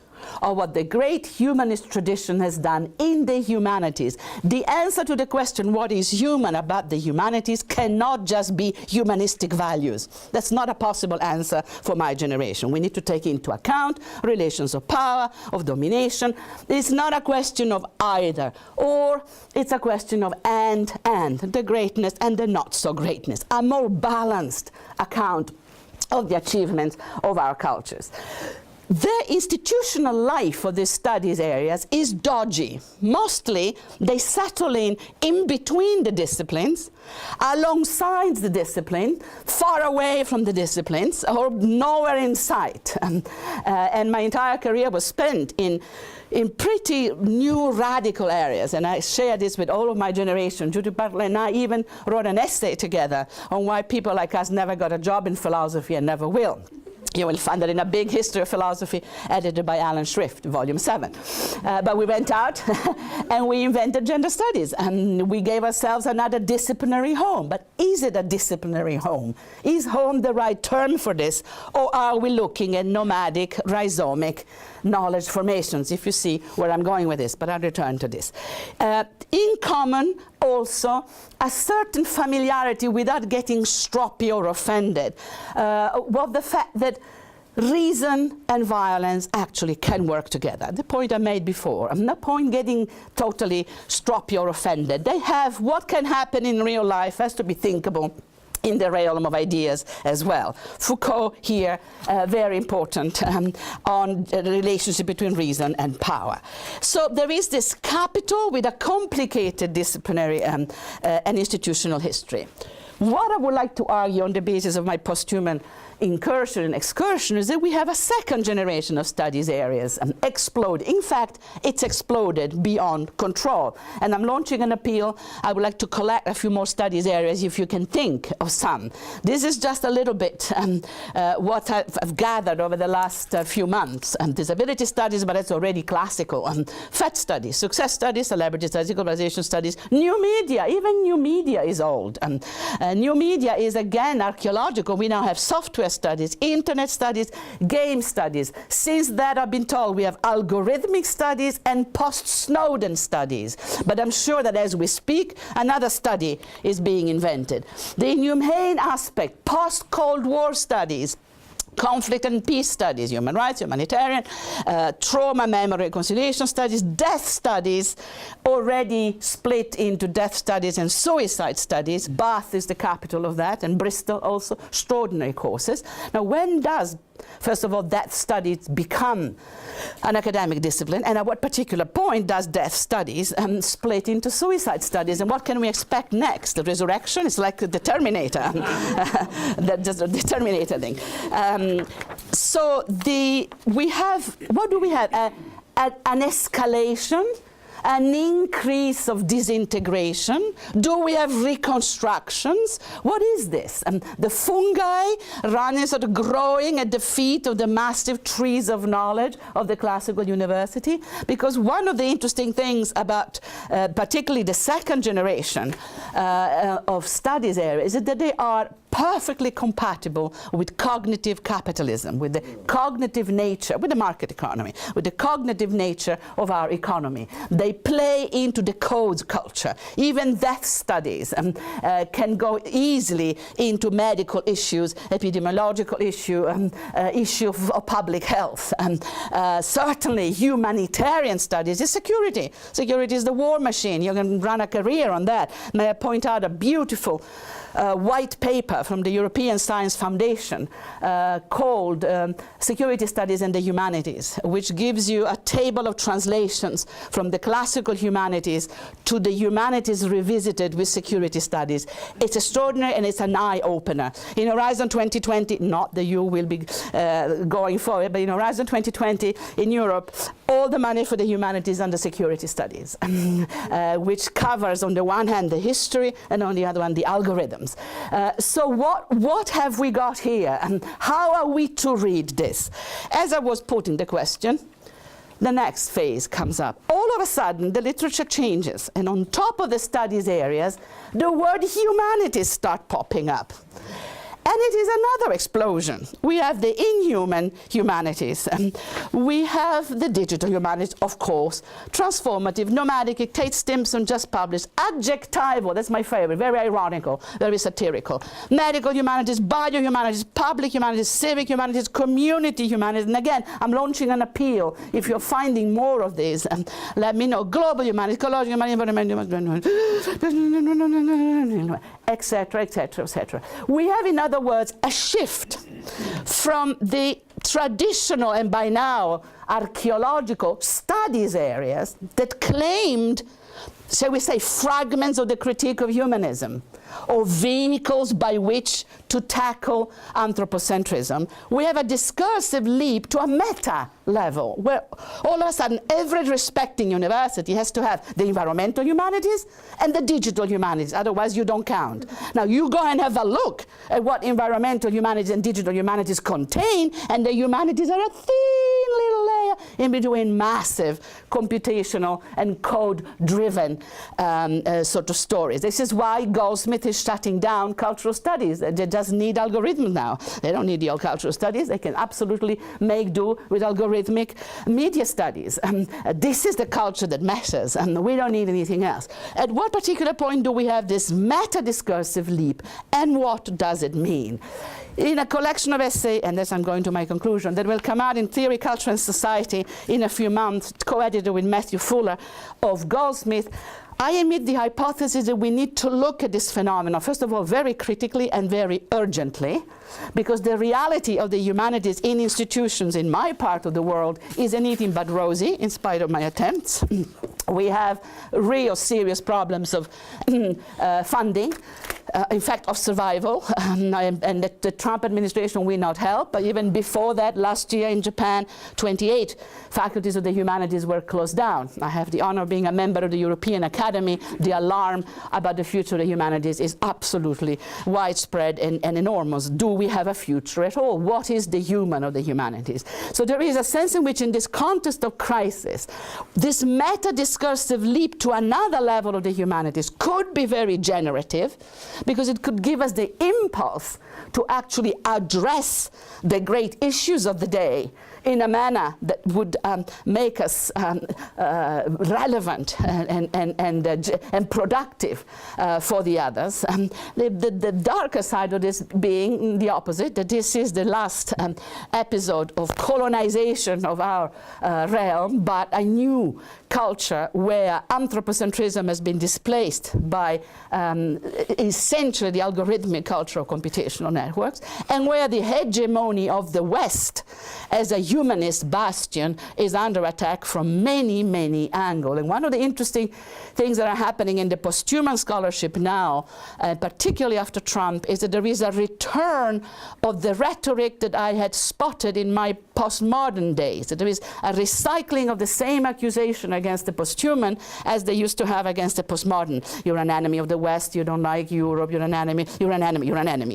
of what the great humanist tradition has done in the humanities. The answer to the question, what is human about the humanities, cannot just be humanistic values. That's not a possible answer for my generation. We need to take into account relations of power, of domination. It's not a question of either, or it's a question of and, the greatness and the not so greatness. A more balanced account of the achievements of our cultures. the institutional life of these studies areas is dodgy. Mostly, they settle in between the disciplines, alongside the discipline, far away from the disciplines, or nowhere in sight. And my entire career was spent in pretty new radical areas, and I share this with all of my generation. Judy Butler and I even wrote an essay together on why people like us never got a job in philosophy and never will. You will find that in a big history of philosophy edited by Alan Shrift, volume 7. But we went out and we invented gender studies, and we gave ourselves another disciplinary home. But is it a disciplinary home? Is home the right term for this? Or are we looking at nomadic, rhizomic knowledge formations, if you see where I'm going with this, but I'll return to this. In common, also, a certain familiarity without getting stroppy or offended, of the fact that reason and violence actually can work together. The point I made before. I'm not point getting totally stroppy or offended. They have what can happen in real life has to be thinkable in the realm of ideas as well. Foucault here, very important on the relationship between reason and power. So there is this capital with a complicated disciplinary and institutional history. What I would like to argue on the basis of my posthuman incursion and excursion is that we have a second generation of studies areas explode. In fact, it's exploded beyond control. And I'm launching an appeal. I would like to collect a few more studies areas if you can think of some. This is just a little bit what I've gathered over the last few months. Disability studies, but it's already classical. Fat studies, success studies, celebrity studies, globalization studies, new media. Even new media is old. New media is again archaeological. We now have software studies, internet studies, game studies. Since that, I've been told we have algorithmic studies and post-Snowden studies. But I'm sure that as we speak, another study is being invented. The inhumane aspect, post-Cold War studies, conflict and peace studies, human rights, humanitarian, trauma, memory, reconciliation studies, death studies, already split into death studies and suicide studies. Bath is the capital of that, and Bristol also, extraordinary courses. Now, when does, first of all, death studies become an academic discipline, and at what particular point does death studies split into suicide studies, and what can we expect next? The resurrection is like the Terminator, the Terminator thing. So we have, what do we have? An escalation, an increase of disintegration? Do we have reconstructions? What is this? The fungi running, sort of growing at the feet of the massive trees of knowledge of the classical university? Because one of the interesting things about particularly the second generation of studies areas is that they are perfectly compatible with cognitive capitalism, with the cognitive nature, with the market economy, with the cognitive nature of our economy. They play into the codes culture. Even death studies can go easily into medical issues, epidemiological issue of public health. Certainly humanitarian studies is security. Security is the war machine. You can run a career on that. May I point out a beautiful white paper from the European Science Foundation called Security Studies and the Humanities, which gives you a table of translations from the classical humanities to the humanities revisited with security studies. It's extraordinary, and it's an eye-opener. In Horizon 2020, not that you will be going forward, but in Horizon 2020 in Europe, all the money for the humanities and the security studies, which covers on the one hand the history and on the other one the algorithms. So what have we got here, and how are we to read this? As I was putting the question, the next phase comes up. All of a sudden, the literature changes, and on top of the studies areas, the word humanities start popping up. And it is another explosion. We have the inhuman humanities. We have the digital humanities, of course, transformative, nomadic. Tate Stimson just published adjectival, that's my favorite, very ironical, very satirical. Medical humanities, biohumanities, public humanities, civic humanities, community humanities. And again, I'm launching an appeal. If you're finding more of these, let me know. Global humanities, ecological humanities, etc., etc., etc. We have, in other words, a shift from the traditional and by now archaeological studies areas that claimed, shall we say, fragments of the critique of humanism, or vehicles by which to tackle anthropocentrism. We have a discursive leap to a meta level, where all of a sudden every respecting university has to have the environmental humanities and the digital humanities, otherwise you don't count. Now you go and have a look at what environmental humanities and digital humanities contain, and the humanities are a thin little layer in between massive computational and code-driven sort of stories. This is why Goldsmith is shutting down cultural studies. They just need algorithms now. They don't need the old cultural studies. They can absolutely make do with algorithmic media studies. This is the culture that matters, and we don't need anything else. At what particular point do we have this meta-discursive leap, and what does it mean? In a collection of essays, and this I'm going to my conclusion, that will come out in Theory, Culture and Society in a few months, co-edited with Matthew Fuller of Goldsmith, I emit the hypothesis that we need to look at this phenomenon, first of all, very critically and very urgently, because the reality of the humanities in institutions in my part of the world is anything but rosy, in spite of my attempts. We have real serious problems of funding, in fact, of survival, and the Trump administration will not help. But even before that, last year in Japan, 28 faculties of the humanities were closed down. I have the honor of being a member of the European Academy. The alarm about the future of the humanities is absolutely widespread and enormous. Do we have a future at all? What is the human of the humanities? So there is a sense in which, in this context of crisis, this meta-discursive leap to another level of the humanities could be very generative, because it could give us the impulse to actually address the great issues of the day in a manner that would make us relevant and productive for the others. The darker side of this being the opposite, that this is the last episode of colonization of our realm, but a new culture where anthropocentrism has been displaced by essentially the algorithmic culture of computational networks, and where the hegemony of the West as a humanist bastion is under attack from many, many angles. And one of the interesting things that are happening in the posthuman scholarship now, particularly after Trump, is that there is a return of the rhetoric that I had spotted in my postmodern days. That there is a recycling of the same accusation against the posthuman as they used to have against the postmodern. You're an enemy of the West, you don't like Europe, you're an enemy,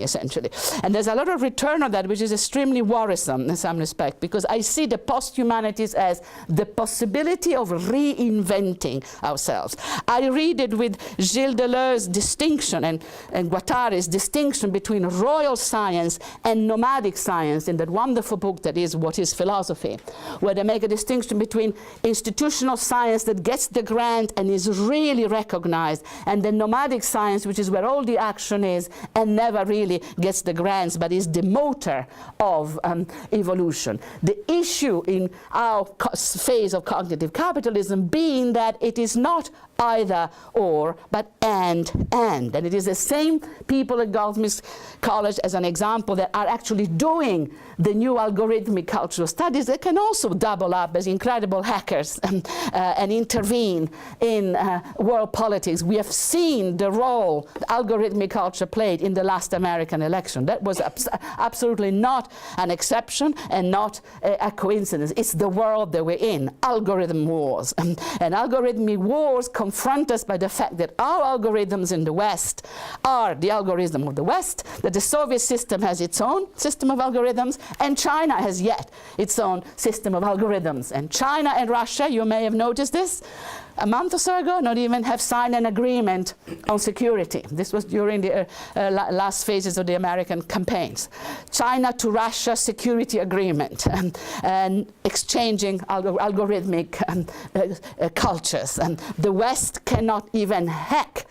essentially. And there's a lot of return of that, which is extremely worrisome in some respect, because I see the posthumanities as the possibility of reinventing ourselves. I read it with Gilles Deleuze's distinction and Guattari's distinction between royal science and nomadic science in that wonderful book that is What is Philosophy, where they make a distinction between institutional science that gets the grant and is really recognized, and the nomadic science, which is where all the action is and never really gets the grants, but is the motor of evolution. The issue in our phase of cognitive capitalism being that it is not either or, but and. And it is the same people at Goldsmith College, as an example, that are actually doing the new algorithmic cultural studies that can also double up as incredible hackers and intervene in world politics. We have seen the role algorithmic culture played in the last American election. That was absolutely not an exception and not a coincidence. It's the world that we're in, algorithm wars. And algorithmic wars confront us by the fact that our algorithms in the West are the algorithm of the West, that the Soviet system has its own system of algorithms, and China has yet its own system of algorithms. And China and Russia, you may have noticed this, a month or so ago, not even have signed an agreement on security. This was during the last phases of the American campaigns. China to Russia security agreement, and exchanging algorithmic cultures. And the West cannot even hack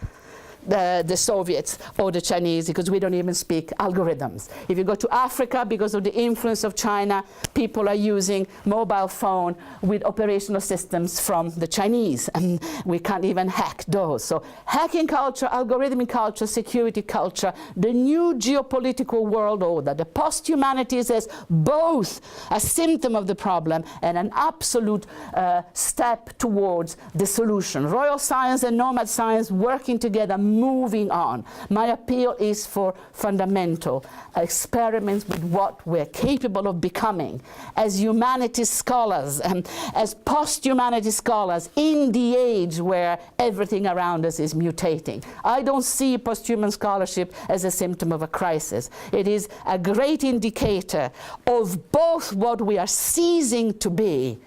the Soviets or the Chinese, because we don't even speak algorithms. If you go to Africa, because of the influence of China, people are using mobile phone with operational systems from the Chinese, and we can't even hack those. So hacking culture, algorithmic culture, security culture, the new geopolitical world order, the post-humanities as both a symptom of the problem and an absolute step towards the solution. Royal science and nomad science working together, moving on. My appeal is for fundamental experiments with what we're capable of becoming as humanities scholars and as post-humanity scholars in the age where everything around us is mutating. I don't see post-human scholarship as a symptom of a crisis. It is a great indicator of both what we are ceasing to be,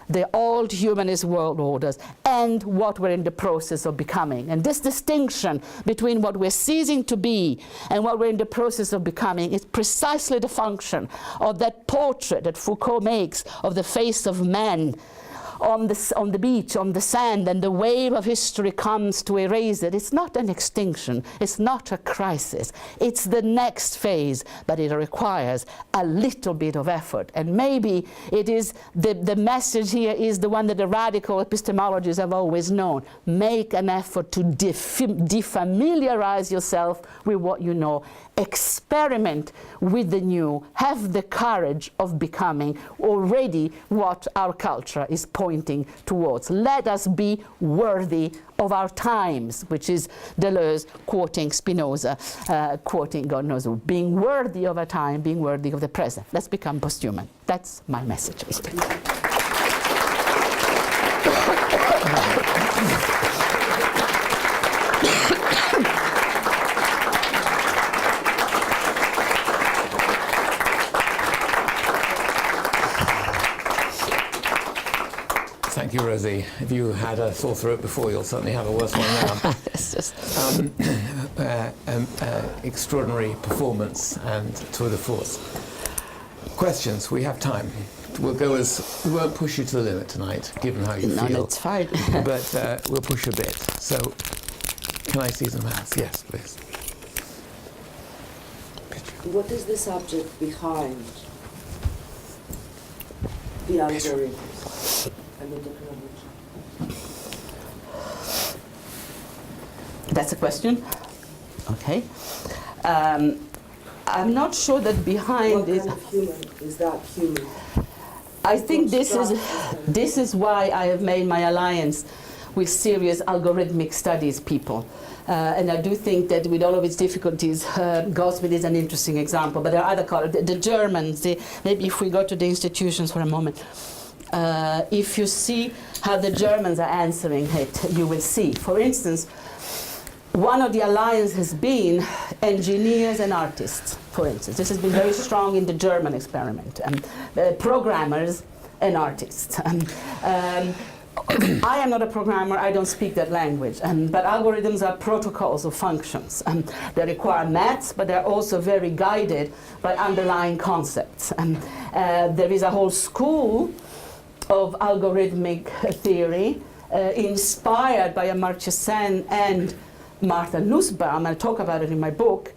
the old humanist world orders, and what we're in the process of becoming. And this distinction between what we're ceasing to be and what we're in the process of becoming is precisely the function of that portrait that Foucault makes of the face of man on the beach, on the sand, and the wave of history comes to erase it. It's not an extinction. It's not a crisis. It's the next phase, but it requires a little bit of effort. And maybe it is the message here is the one that the radical epistemologies have always known. Make an effort to defamiliarize yourself with what you know. Experiment with the new. Have the courage of becoming already what our culture is pointing towards. Let us be worthy of our times, which is Deleuze quoting Spinoza, quoting God knows who. Being worthy of our time, being worthy of the present. Let's become posthuman. That's my message. Thank you, Rosie. If you had a sore throat before, you'll certainly have a worse one now. It's just extraordinary performance and tour de force. Questions? We have time. We'll go as we won't push you to the limit tonight, given how you feel. No, it's fine. But we'll push a bit. So, can I see some hands? Yes, please. What is the subject behind the algorithms and the technology? That's a question. Okay. I'm not sure that behind What it. kind of human is that human? I think this is why I have made my alliance with serious algorithmic studies people. And I do think that with all of its difficulties, Goldsmith is an interesting example, but there are other colleagues. The Germans, maybe if we go to the institutions for a moment, if you see how the Germans are answering it, you will see. For instance, one of the alliances has been engineers and artists, for instance. This has been very strong in the German experiment. Programmers and artists. I am not a programmer, I don't speak that language, but algorithms are protocols of functions. They require maths, but they're also very guided by underlying concepts. There is a whole school of algorithmic theory inspired by Amartya Sen and Martha Nussbaum. I talk about it in my book.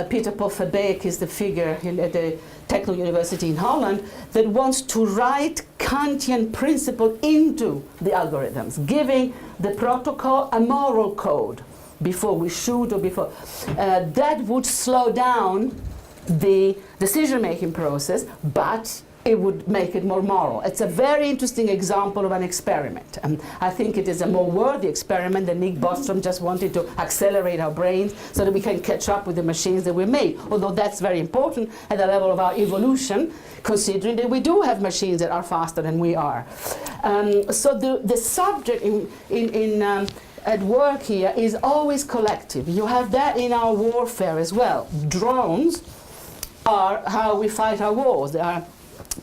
Peter Paul Verbeek is the figure at the Technical University in Holland that wants to write Kantian principle into the algorithms, giving the protocol a moral code before we shoot or before. That would slow down the decision-making process, but it would make it more moral. It's a very interesting example of an experiment. I think it is a more worthy experiment than Nick Bostrom just wanted to accelerate our brains so that we can catch up with the machines that we made. Although that's very important at the level of our evolution, considering that we do have machines that are faster than we are. So the subject at work here is always collective. You have that in our warfare as well. Drones are how we fight our wars. They are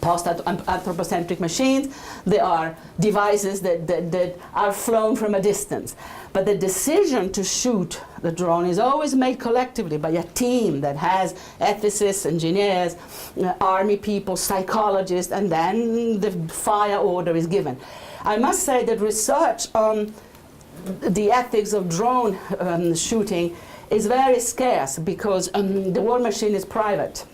post-anthropocentric machines. They are devices that are flown from a distance. But the decision to shoot the drone is always made collectively by a team that has ethicists, engineers, army people, psychologists, and then the fire order is given. I must say that research on the ethics of drone shooting is very scarce because the war machine is private.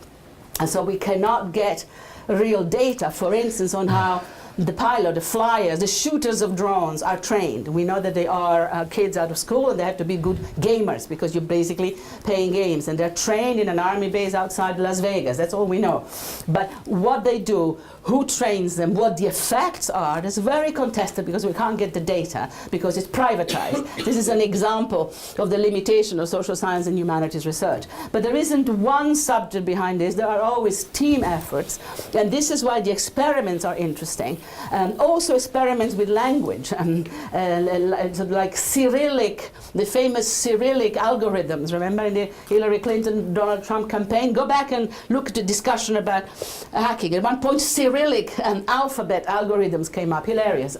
And so we cannot get real data, for instance, on how the pilot, the flyers, the shooters of drones are trained. We know that they are kids out of school and they have to be good gamers because you're basically playing games. And they're trained in an army base outside Las Vegas. That's all we know. But what they do, who trains them, what the effects are, that's very contested because we can't get the data because it's privatized. This is an example of the limitation of social science and humanities research. But there isn't one subject behind this. There are always team efforts. And this is why the experiments are interesting. Also experiments with language, like Cyrillic, the famous Cyrillic algorithms. Remember in the Hillary Clinton, Donald Trump campaign? Go back and look at the discussion about hacking. At one point, Cyrillic alphabet algorithms came up, hilarious,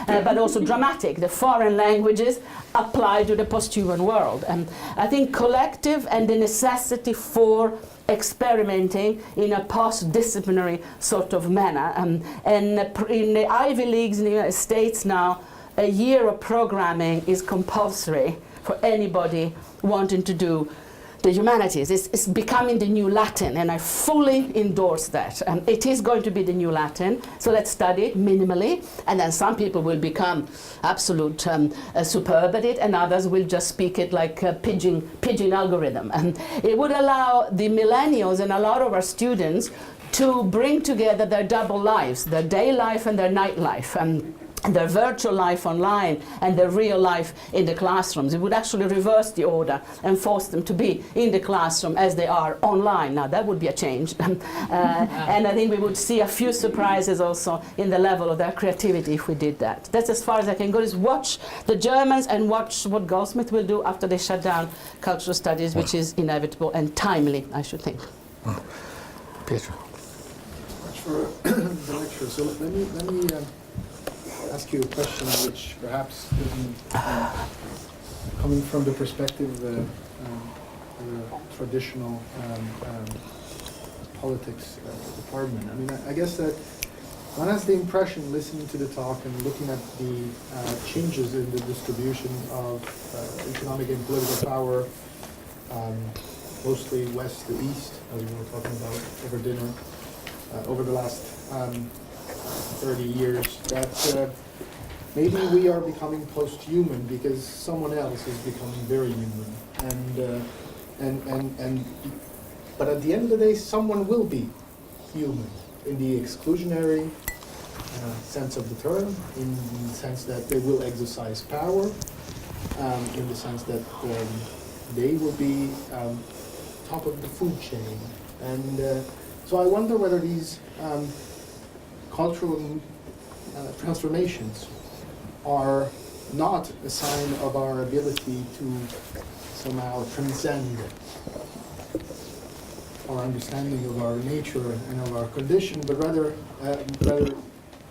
but also dramatic. The foreign languages applied to the posthuman world. I think collective and the necessity for experimenting in a post-disciplinary sort of manner. And in the Ivy Leagues in the United States now, a year of programming is compulsory for anybody wanting to do the humanities. It's becoming the new Latin, and I fully endorse that. It is going to be the new Latin, so let's study it minimally, and then some people will become absolute superb at it, and others will just speak it like a pidgin algorithm. And it would allow the millennials and a lot of our students to bring together their double lives, their day life and their night life. And their virtual life online and their real life in the classrooms. It would actually reverse the order and force them to be in the classroom as they are online. Now that would be a change. And I think we would see a few surprises also in the level of their creativity if we did that. That's as far as I can go, is watch the Germans and watch what Goldsmith will do after they shut down cultural studies, which is inevitable and timely, I should think. Pietro. Much for the lecture. So let me ask you a question which perhaps isn't coming from the perspective of the traditional politics department. I mean, I guess that one has the impression, listening to the talk and looking at the changes in the distribution of economic and political power, mostly west to east, as we were talking about over dinner, over the last 30 years, that maybe we are becoming post-human because someone else is becoming very human, but at the end of the day, someone will be human in the exclusionary sense of the term, in the sense that they will exercise power, in the sense that they will be top of the food chain, and so I wonder whether these cultural transformations are not a sign of our ability to somehow transcend our understanding of our nature and of our condition, but rather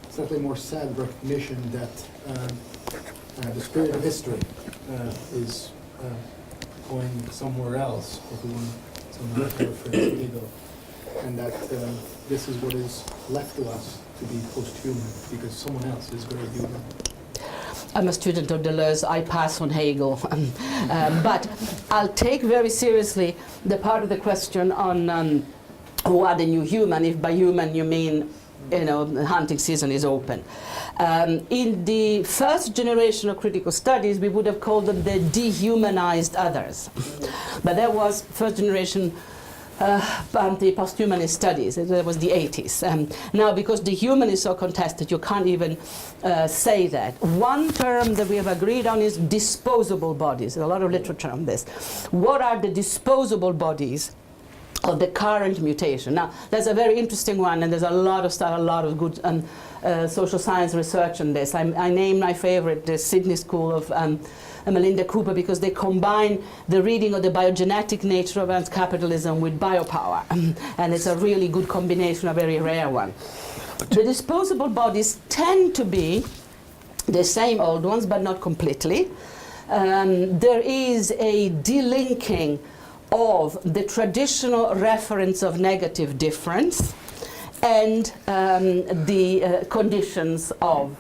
slightly more sad recognition that the spirit of history is going somewhere else, if we want some metaphor for ego, and that this is what is left to us to be post-human, because someone else is very human. I'm a student of Deleuze, I pass on Hegel, but I'll take very seriously the part of the question on who are the new human, if by human you mean, the hunting season is open. In the first generation of critical studies, we would have called them the dehumanized others. But that was first generation the posthumanist studies. That was the 80s. Now, because the human is so contested, you can't even say that. One term that we have agreed on is disposable bodies. There's a lot of literature on this. What are the disposable bodies of the current mutation? Now, that's a very interesting one, and there's a lot of stuff, a lot of good social science research on this. I named my favorite the Sydney School of Melinda Cooper, because they combine the reading of the biogenetic nature of capitalism with biopower. And it's a really good combination, a very rare one. The disposable bodies tend to be the same old ones, but not completely. There is a delinking of the traditional reference of negative difference and the conditions of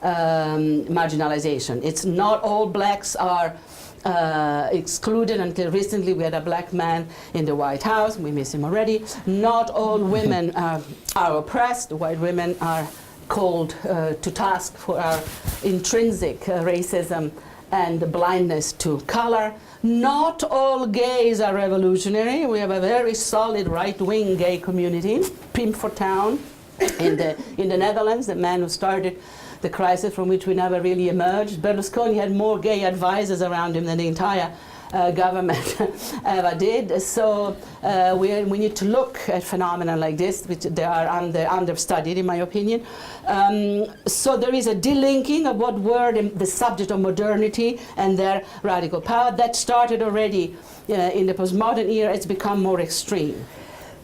marginalization. It's not all blacks are excluded. Until recently, we had a black man in the White House. We miss him already. Not all women are oppressed. White women are called to task for our intrinsic racism and blindness to color. Not all gays are revolutionary. We have a very solid right-wing gay community. Pim Fortuyn in the Netherlands, the man who started the crisis from which we never really emerged. Berlusconi had more gay advisors around him than the entire government ever did. So we need to look at phenomena like this, which they are understudied, in my opinion. So there is a delinking of what were the subject of modernity and their radical power. That started already in the postmodern era. It's become more extreme.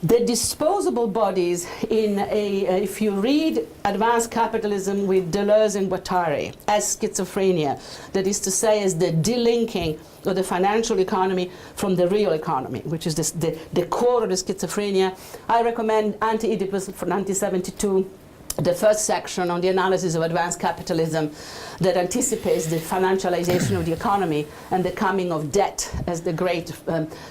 The disposable bodies if you read Advanced Capitalism with Deleuze and Guattari as schizophrenia, that is to say, as the delinking of the financial economy from the real economy, which is the core of the schizophrenia. I recommend Anti-Oedipus from 1972, the first section on the analysis of advanced capitalism that anticipates the financialization of the economy and the coming of debt as the great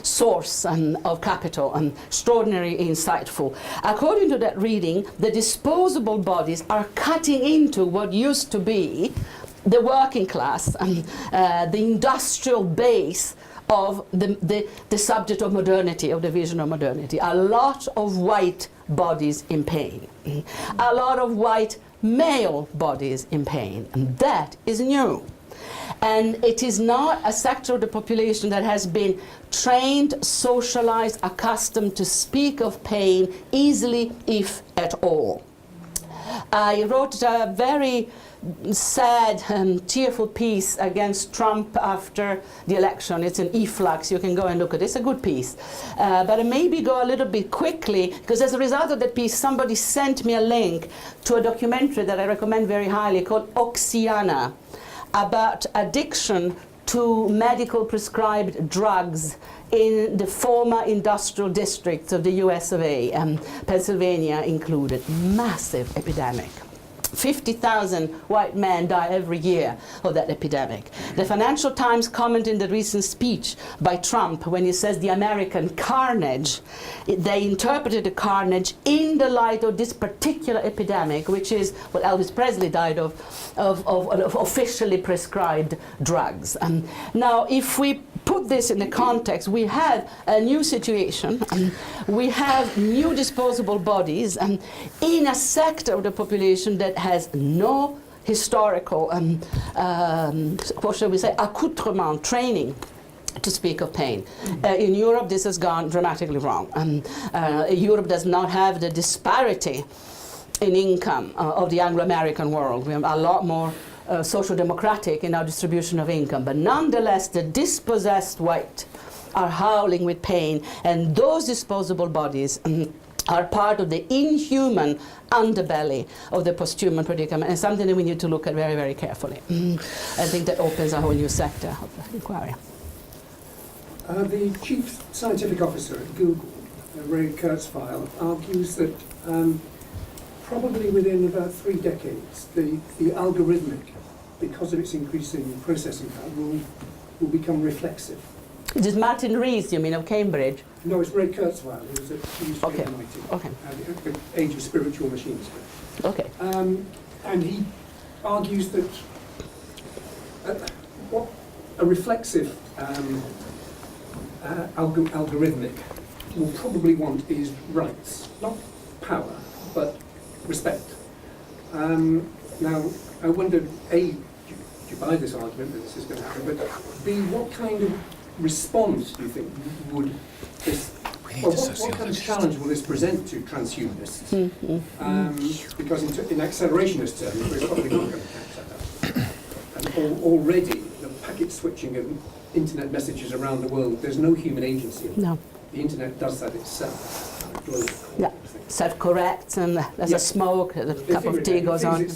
source of capital, and extraordinarily insightful. According to that reading, the disposable bodies are cutting into what used to be the working class and the industrial base of the subject of modernity, of the vision of modernity. A lot of white bodies in pain. A lot of white male bodies in pain. And that is new. And it is not a sector of the population that has been trained, socialized, accustomed to speak of pain easily, if at all. I wrote a very sad and tearful piece against Trump after the election. It's an e-flux. You can go and look at it. It's a good piece. But I maybe go a little bit quickly, because as a result of that piece, somebody sent me a link to a documentary that I recommend very highly called Oxiana, about addiction to medical prescribed drugs in the former industrial districts of the US of A, Pennsylvania included. Massive epidemic. 50,000 white men die every year of that epidemic. The Financial Times commented in the recent speech by Trump when he says the American carnage, they interpreted the carnage in the light of this particular epidemic, which is what Elvis Presley died of officially prescribed drugs. Now, if we put this in the context, we have a new situation, we have new disposable bodies, and in a sector of the population that has no historical, what shall we say, accoutrement, training to speak of pain. In Europe, this has gone dramatically wrong. Europe does not have the disparity in income of the Anglo-American world. We have a lot more social democratic in our distribution of income, but nonetheless the dispossessed white are howling with pain, and those disposable bodies are part of the inhuman underbelly of the posthuman predicament, and something that we need to look at very, very carefully. I think that opens a whole new sector of inquiry. The chief scientific officer at Google, Ray Kurzweil, argues that probably within about 3 decades, the algorithmic, because of its increasing processing power, will become reflexive. Is it Martin Rees, you mean, of Cambridge? No, it's Ray Kurzweil, who used to be at MIT, Okay. The age of spiritual machines. Okay. And he argues that what a reflexive algorithmic will probably want is rights, not power, but respect. Now, I wondered, A, do you buy this argument that this is going to happen, but B, what kind of response do you think would this, what kind of challenge will this present to transhumanists? Because in accelerationist terms, we're probably not going to catch that up. And already, the packet switching of internet messages around the world, there's no human agency. No. The internet does that itself. Yeah, self-corrects, and there's a smoke, a cup of tea goes on.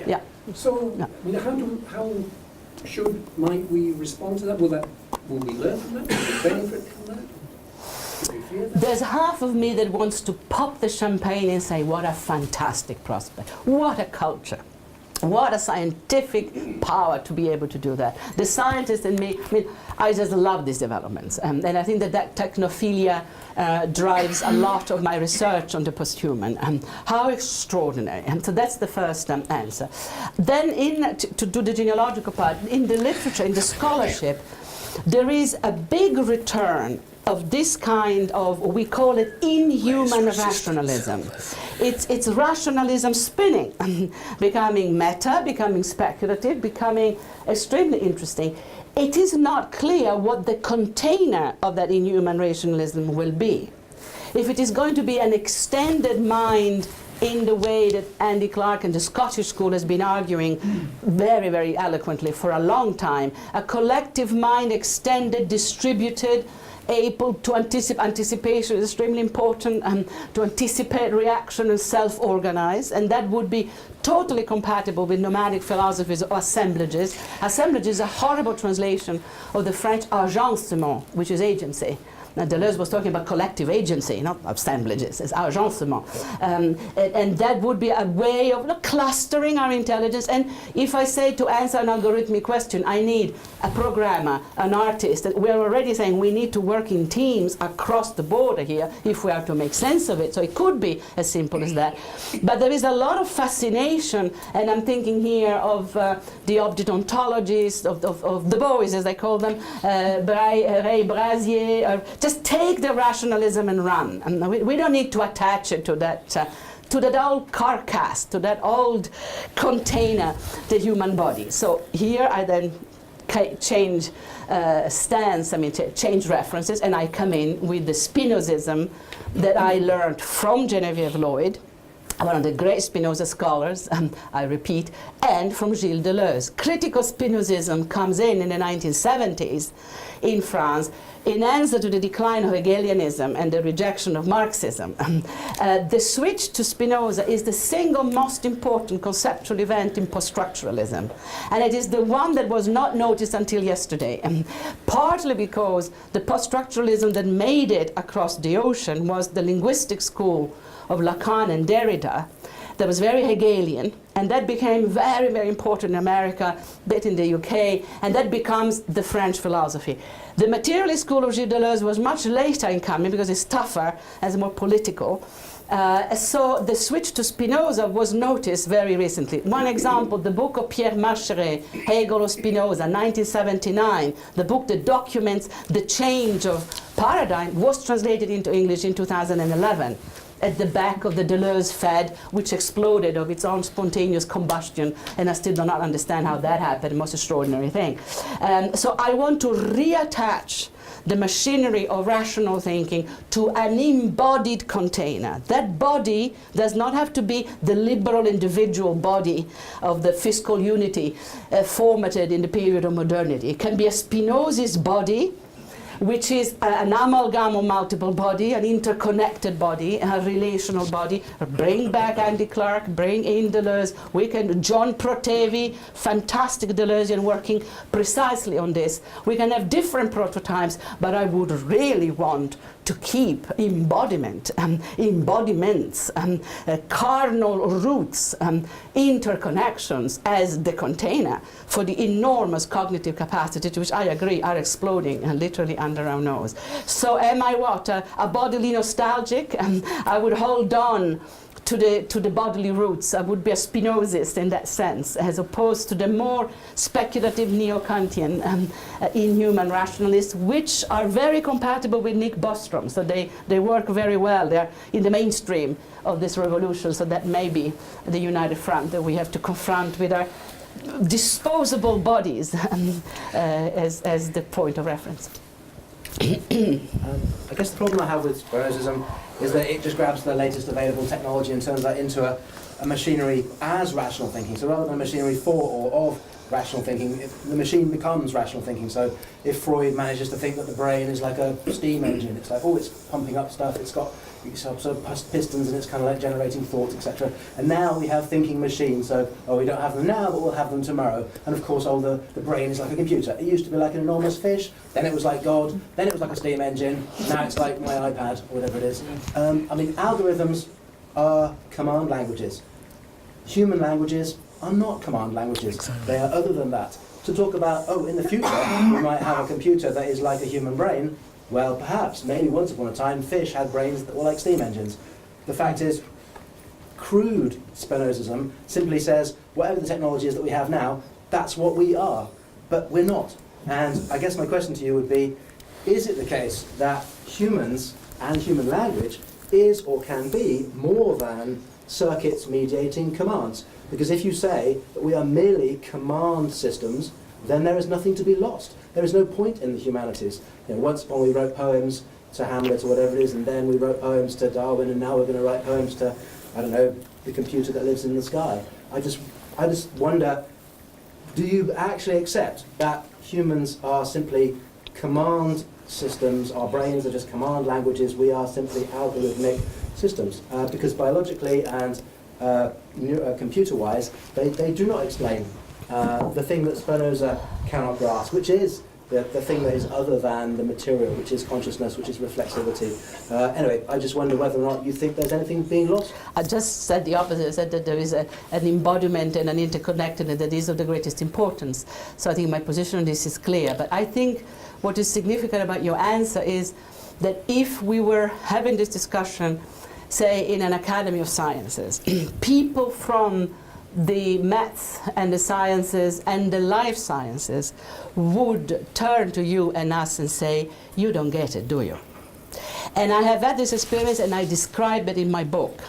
Yeah. So, I mean, might we respond to that? Will we learn from that? Will we benefit from that? Do you fear that? There's half of me that wants to pop the champagne and say, what a fantastic prospect, what a culture. What a scientific power to be able to do that. The scientist in me, I mean, I just love these developments. And I think that technophilia drives a lot of my research on the posthuman. How extraordinary. And so that's the first answer. Then to do the genealogical part, in the literature, in the scholarship, there is a big return of this kind of, we call it inhuman rationalism. It's rationalism spinning, becoming meta, becoming speculative, becoming extremely interesting. It is not clear what the container of that inhuman rationalism will be. If it is going to be an extended mind in the way that Andy Clark and the Scottish school has been arguing very, very eloquently for a long time, a collective mind, extended, distributed, able to anticipation is extremely important, to anticipate reaction and self-organize, and that would be totally compatible with nomadic philosophies or assemblages. Assemblage is a horrible translation of the French agencement, which is agency. Now, Deleuze was talking about collective agency, not assemblages, it's agencement. And that would be a way of clustering our intelligence. And if I say, to answer an algorithmic question, I need a programmer, an artist, we're already saying we need to work in teams across the border here if we are to make sense of it. So it could be as simple as that. But there is a lot of fascination, and I'm thinking here of the object ontologies, of the boys, as they call them, Ray Brasier, just take the rationalism and run. And we don't need to attach it to that old carcass, to that old container, the human body. So here I then change stance, change references, and I come in with the Spinozism that I learned from Geneviève Lloyd, one of the great Spinoza scholars, I repeat, and from Gilles Deleuze. Critical Spinozism comes in the 1970s in France in answer to the decline of Hegelianism and the rejection of Marxism. The switch to Spinoza is the single most important conceptual event in post-structuralism. And it is the one that was not noticed until yesterday. Partly because the post-structuralism that made it across the ocean was the linguistic school of Lacan and Derrida, that was very Hegelian, and that became very, very important in America, a bit in the UK, and that becomes the French philosophy. The materialist school of Gilles Deleuze was much later in coming because it's tougher and more political. So the switch to Spinoza was noticed very recently. One example, the book of Pierre Marcheret, Hegel or Spinoza, 1979, the book that documents the change of paradigm, was translated into English in 2011. At the back of the Deleuze Fed, which exploded of its own spontaneous combustion, and I still do not understand how that happened, most extraordinary thing. So I want to reattach the machinery of rational thinking to an embodied container. That body does not have to be the liberal individual body of the fiscal unity formatted in the period of modernity. It can be a Spinozist body, which is an amalgam of multiple body, an interconnected body, a relational body. Bring back Andy Clark, bring in Deleuze. We can, John Protevi, fantastic Deleuzean, working precisely on this. We can have different prototypes, but I would really want to keep embodiment, embodiments, carnal roots, interconnections as the container for the enormous cognitive capacities, which I agree are exploding literally under our nose. So am I what? A bodily nostalgic? I would hold on to the bodily roots. I would be a Spinozist in that sense, as opposed to the more speculative neo-Kantian inhuman rationalists, which are very compatible with Nick Bostrom. So they work very well. They're in the mainstream of this revolution. So that may be the united front that we have to confront with our disposable bodies as the point of reference. I guess the problem I have with Spinozism is that it just grabs the latest available technology and turns that into a machinery as rational thinking. So rather than a machinery for or of rational thinking, the machine becomes rational thinking. So if Freud manages to think that the brain is like a steam engine, it's like, oh, it's pumping up stuff, it's got sort of pistons and it's kind of like generating thoughts, etc. And now we have thinking machines, so, oh, we don't have them now, but we'll have them tomorrow. And of course, the brain is like a computer. It used to be like an enormous fish, then it was like God, then it was like a steam engine, now it's like my iPad, or whatever it is. I mean, algorithms are command languages. Human languages are not command languages. They are other than that. To talk about, oh, in the future, we might have a computer that is like a human brain, well, perhaps, maybe once upon a time, fish had brains that were like steam engines. The fact is, crude Spinozism simply says, whatever the technology is that we have now, that's what we are. But we're not. And I guess my question to you would be, is it the case that humans and human language is or can be more than circuits mediating commands? Because if you say that we are merely command systems, then there is nothing to be lost. There is no point in the humanities. You know, once upon we wrote poems to Hamlet or whatever it is, and then we wrote poems to Darwin, and now we're going to write poems to, I don't know, the computer that lives in the sky. I just wonder, do you actually accept that humans are simply command systems, our brains are just command languages, we are simply algorithmic systems? Because biologically and computer-wise, they do not explain the thing that Spinoza cannot grasp, which is the thing that is other than the material, which is consciousness, which is reflexivity. Anyway, I just wonder whether or not you think there's anything being lost. I just said the opposite. I said that there is an embodiment and an interconnectedness that is of the greatest importance. So I think my position on this is clear. But I think what is significant about your answer is that if we were having this discussion, say, in an academy of sciences, people from the maths and the sciences and the life sciences would turn to you and us and say, you don't get it, do you? And I have had this experience, and I describe it in my book,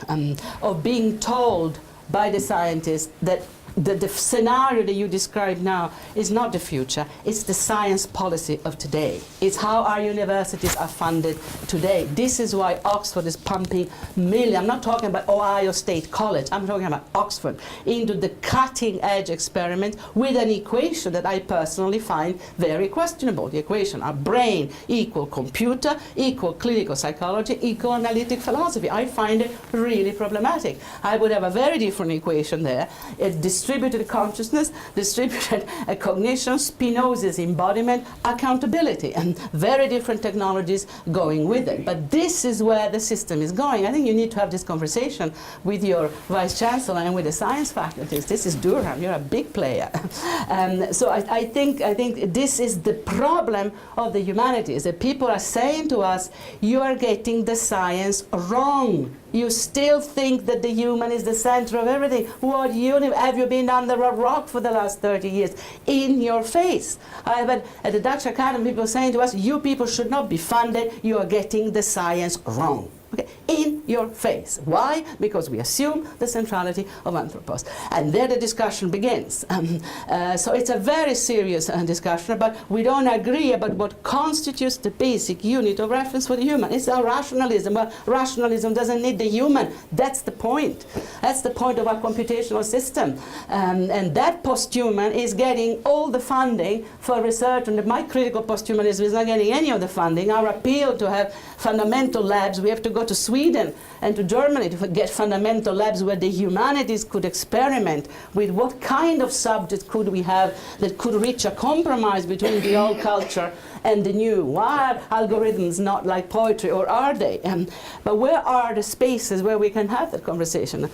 of being told by the scientists that the scenario that you describe now is not the future, it's the science policy of today. It's how our universities are funded today. This is why Oxford is pumping millions. I'm not talking about Ohio State College, I'm talking about Oxford, into the cutting edge experiment with an equation that I personally find very questionable. The equation, our brain equal computer, equal clinical psychology, equal analytic philosophy. I find it really problematic. I would have a very different equation there. Distributed consciousness, distributed cognition, Spinoza's embodiment, accountability, and very different technologies going with it. But this is where the system is going. I think you need to have this conversation with your vice chancellor and with the science faculties. This is Durham. You're a big player. So I think this is the problem of the humanities. That people are saying to us, you are getting the science wrong. You still think that the human is the center of everything. What have you been under a rock for the last 30 years? In your face. I have had at the Dutch Academy people saying to us, you people should not be funded, you are getting the science wrong. Okay? In your face. Why? Because we assume the centrality of anthropos. And there the discussion begins. So it's a very serious discussion, but we don't agree about what constitutes the basic unit of reference for the human. It's our rationalism. Well, rationalism doesn't need the human. That's the point. That's the point of our computational system. And that posthuman is getting all the funding for research, and my critical posthumanism is not getting any of the funding. Our appeal to have fundamental labs, we have to go to Sweden and to Germany to get fundamental labs where the humanities could experiment with what kind of subject could we have that could reach a compromise between the old culture and the new. Why are algorithms not like poetry, or are they? But where are the spaces where we can have that conversation?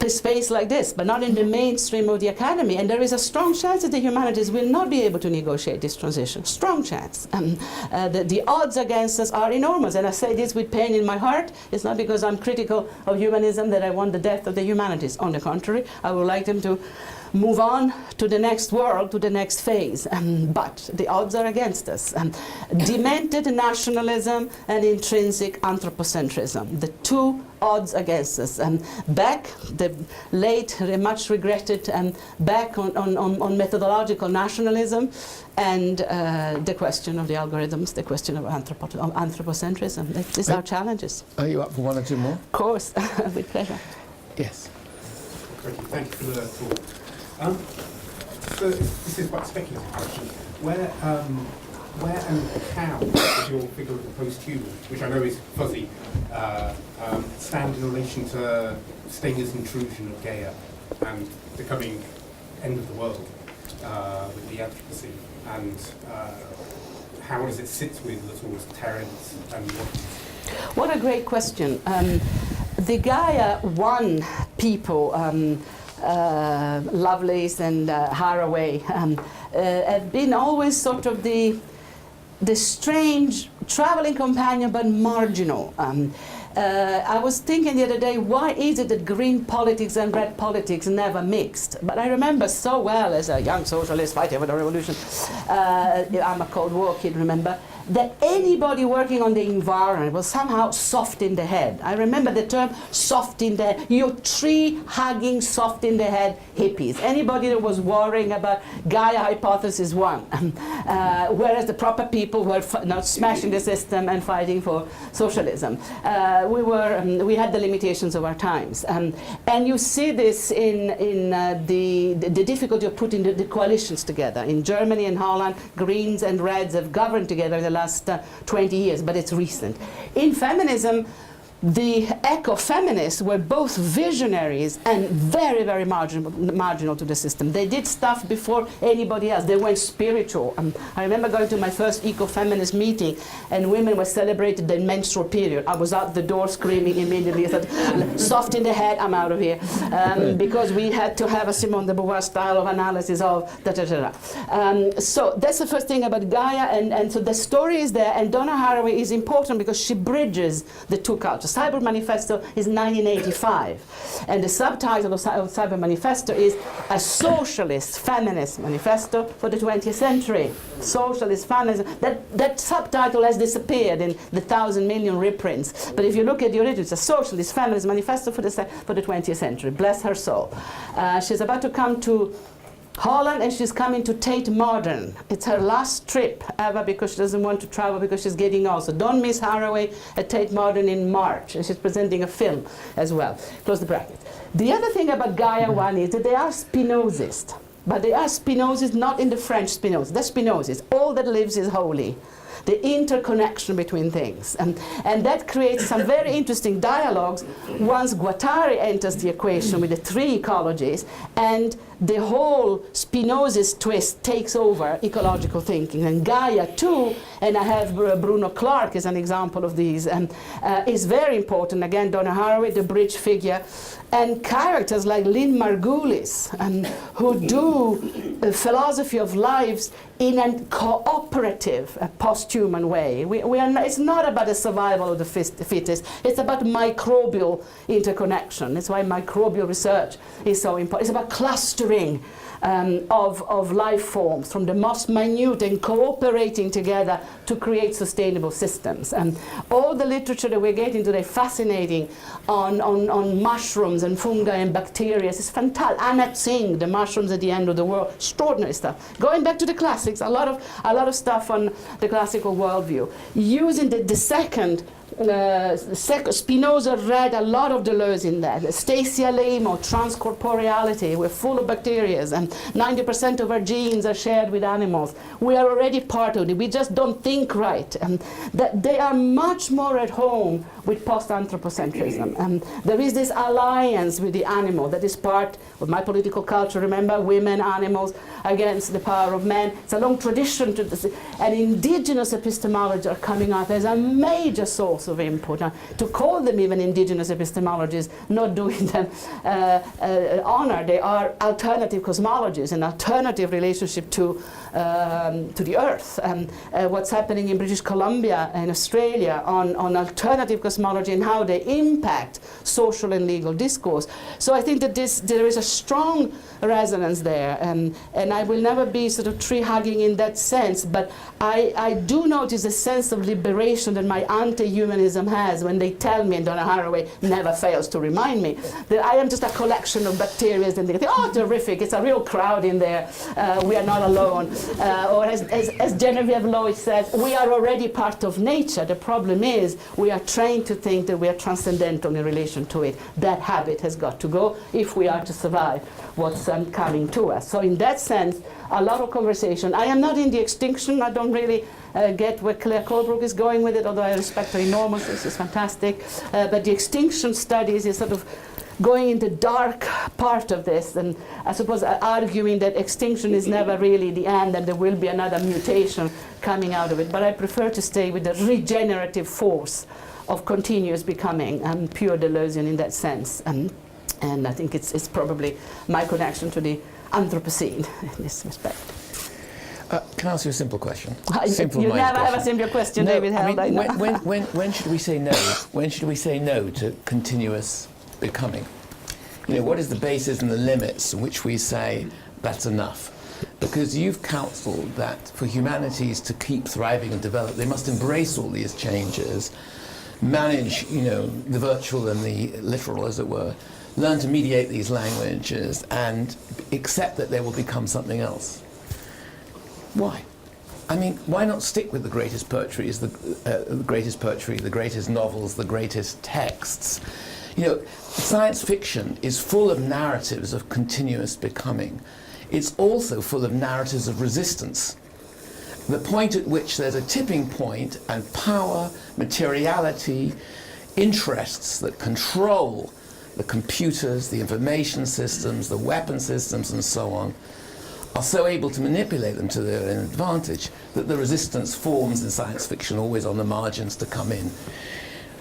A space like this, but not in the mainstream of the academy. And there is a strong chance that the humanities will not be able to negotiate this transition. Strong chance. The odds against us are enormous. And I say this with pain in my heart. It's not because I'm critical of humanism that I want the death of the humanities. On the contrary, I would like them to move on to the next world, to the next phase. But the odds are against us. Demented nationalism and intrinsic anthropocentrism, the two odds against us. Back, the late, much regretted, back on methodological nationalism, and the question of the algorithms, the question of anthropocentrism. These are challenges. Are you up for one or two more? Of course, with pleasure. Yes. Thank you for the talk. So this is quite a speculative question. Where and how does your figure of the posthuman, which I know is fuzzy, stand in relation to Stenger's intrusion of Gaia and the coming end of the world with the Anthropocene? And how does it sit with the sort of Terence and What a great question. The Gaia 1 people, Lovelace and Haraway, have been always sort of the strange traveling companion, but marginal. I was thinking the other day, why is it that green politics and red politics never mixed? But I remember so well as a young socialist fighting for the revolution, I'm a Cold War kid, remember, that anybody working on the environment was somehow soft in the head. I remember the term soft in the head. You tree-hugging, soft in the head hippies. Anybody that was worrying about Gaia Hypothesis 1. Whereas the proper people were not smashing the system and fighting for socialism. We had the limitations of our times. And you see this in the difficulty of putting the coalitions together. In Germany and Holland, Greens and Reds have governed together in the last 20 years, but it's recent. In feminism, the eco-feminists were both visionaries and very, very marginal to the system. They did stuff before anybody else. They went spiritual. I remember going to my first eco-feminist meeting, and women were celebrating the menstrual period. I was out the door screaming immediately. I thought, soft in the head, I'm out of here. Because we had to have a Simone de Beauvoir style of analysis of da-da-da-da. So that's the first thing about Gaia, and so the story is there, and Donna Haraway is important because she bridges the two cultures. Cyber Manifesto is 1985, and the subtitle of Cyber Manifesto is A Socialist Feminist Manifesto for the 20th Century. Socialist feminism. That subtitle has disappeared in the 1,000 million reprints, but if you look at the original, it's a Socialist Feminist Manifesto for the 20th century. Bless her soul. She's about to come to Holland, and she's coming to Tate Modern. It's her last trip ever because she doesn't want to travel because she's getting old. So don't miss Haraway at Tate Modern in March. And she's presenting a film as well. Close the bracket. The other thing about Gaia 1 is that they are Spinozist. But they are Spinozist not in the French Spinoza. They're Spinozist. All that lives is holy. The interconnection between things. And that creates some very interesting dialogues once Guattari enters the equation with the three ecologies, and the whole Spinozist twist takes over ecological thinking. And Gaia too, and I have Bruno Clark as an example of these, is very important. Again, Donna Haraway, the bridge figure, and characters like Lynn Margulis, who do the philosophy of lives in a cooperative, posthuman way. It's not about the survival of the fittest, it's about microbial interconnection. That's why microbial research is so important. It's about clustering of life forms from the most minute and cooperating together to create sustainable systems. And all the literature that we're getting today, fascinating, on mushrooms and fungi and bacteria, is fantastic. Anna Tsing, the mushrooms at the end of the world, extraordinary stuff. Going back to the classics, a lot of stuff on the classical worldview. Using the second Spinoza read a lot of Deleuze in that. Stacia Lemo, transcorporeality. We're full of bacteria, and 90% of our genes are shared with animals. We are already part of it. We just don't think right. That they are much more at home with post-anthropocentrism. There is this alliance with the animal that is part of my political culture. Remember, women, animals against the power of men. It's a long tradition to this. And indigenous epistemologies are coming up as a major source of input. Now, to call them even indigenous epistemologies, not doing them honor. They are alternative cosmologies, an alternative relationship to the earth. What's happening in British Columbia and Australia on alternative cosmology and how they impact social and legal discourse. So I think that there is a strong resonance there, and I will never be sort of tree-hugging in that sense, but I do notice a sense of liberation that my anti-humanist posthumanism has when they tell me, and Donna Haraway never fails to remind me, that I am just a collection of bacteria, and they think, oh, terrific, it's a real crowd in there, we are not alone. Or as Genevieve Lloyd says, we are already part of nature. The problem is we are trained to think that we are transcendental in relation to it. That habit has got to go if we are to survive what's coming to us. So in that sense, a lot of conversation. I am not in the extinction. I don't really get where Claire Colebrook is going with it, although I respect her enormously. This is fantastic. But the extinction studies is sort of going in the dark part of this, and I suppose arguing that extinction is never really the end and there will be another mutation coming out of it. But I prefer to stay with the regenerative force of continuous becoming, pure Deleuzian in that sense. And I think it's probably my connection to the Anthropocene in this respect. Can I ask you a simple question? You never have a simple question, no, David Held. I mean, when should we say no? When should we say no to continuous becoming? You know, what is the basis and the limits in which we say that's enough? Because you've counseled that for humanities to keep thriving and develop, they must embrace all these changes, manage, you know, the virtual and the literal, as it were, learn to mediate these languages, and accept that they will become something else. Why? I mean, why not stick with the greatest poetry, the greatest novels, the greatest texts? You know, science fiction is full of narratives of continuous becoming. It's also full of narratives of resistance. The point at which there's a tipping point and power, materiality, interests that control the computers, the information systems, the weapon systems, and so on, are so able to manipulate them to their own advantage that the resistance forms in science fiction always on the margins to come in.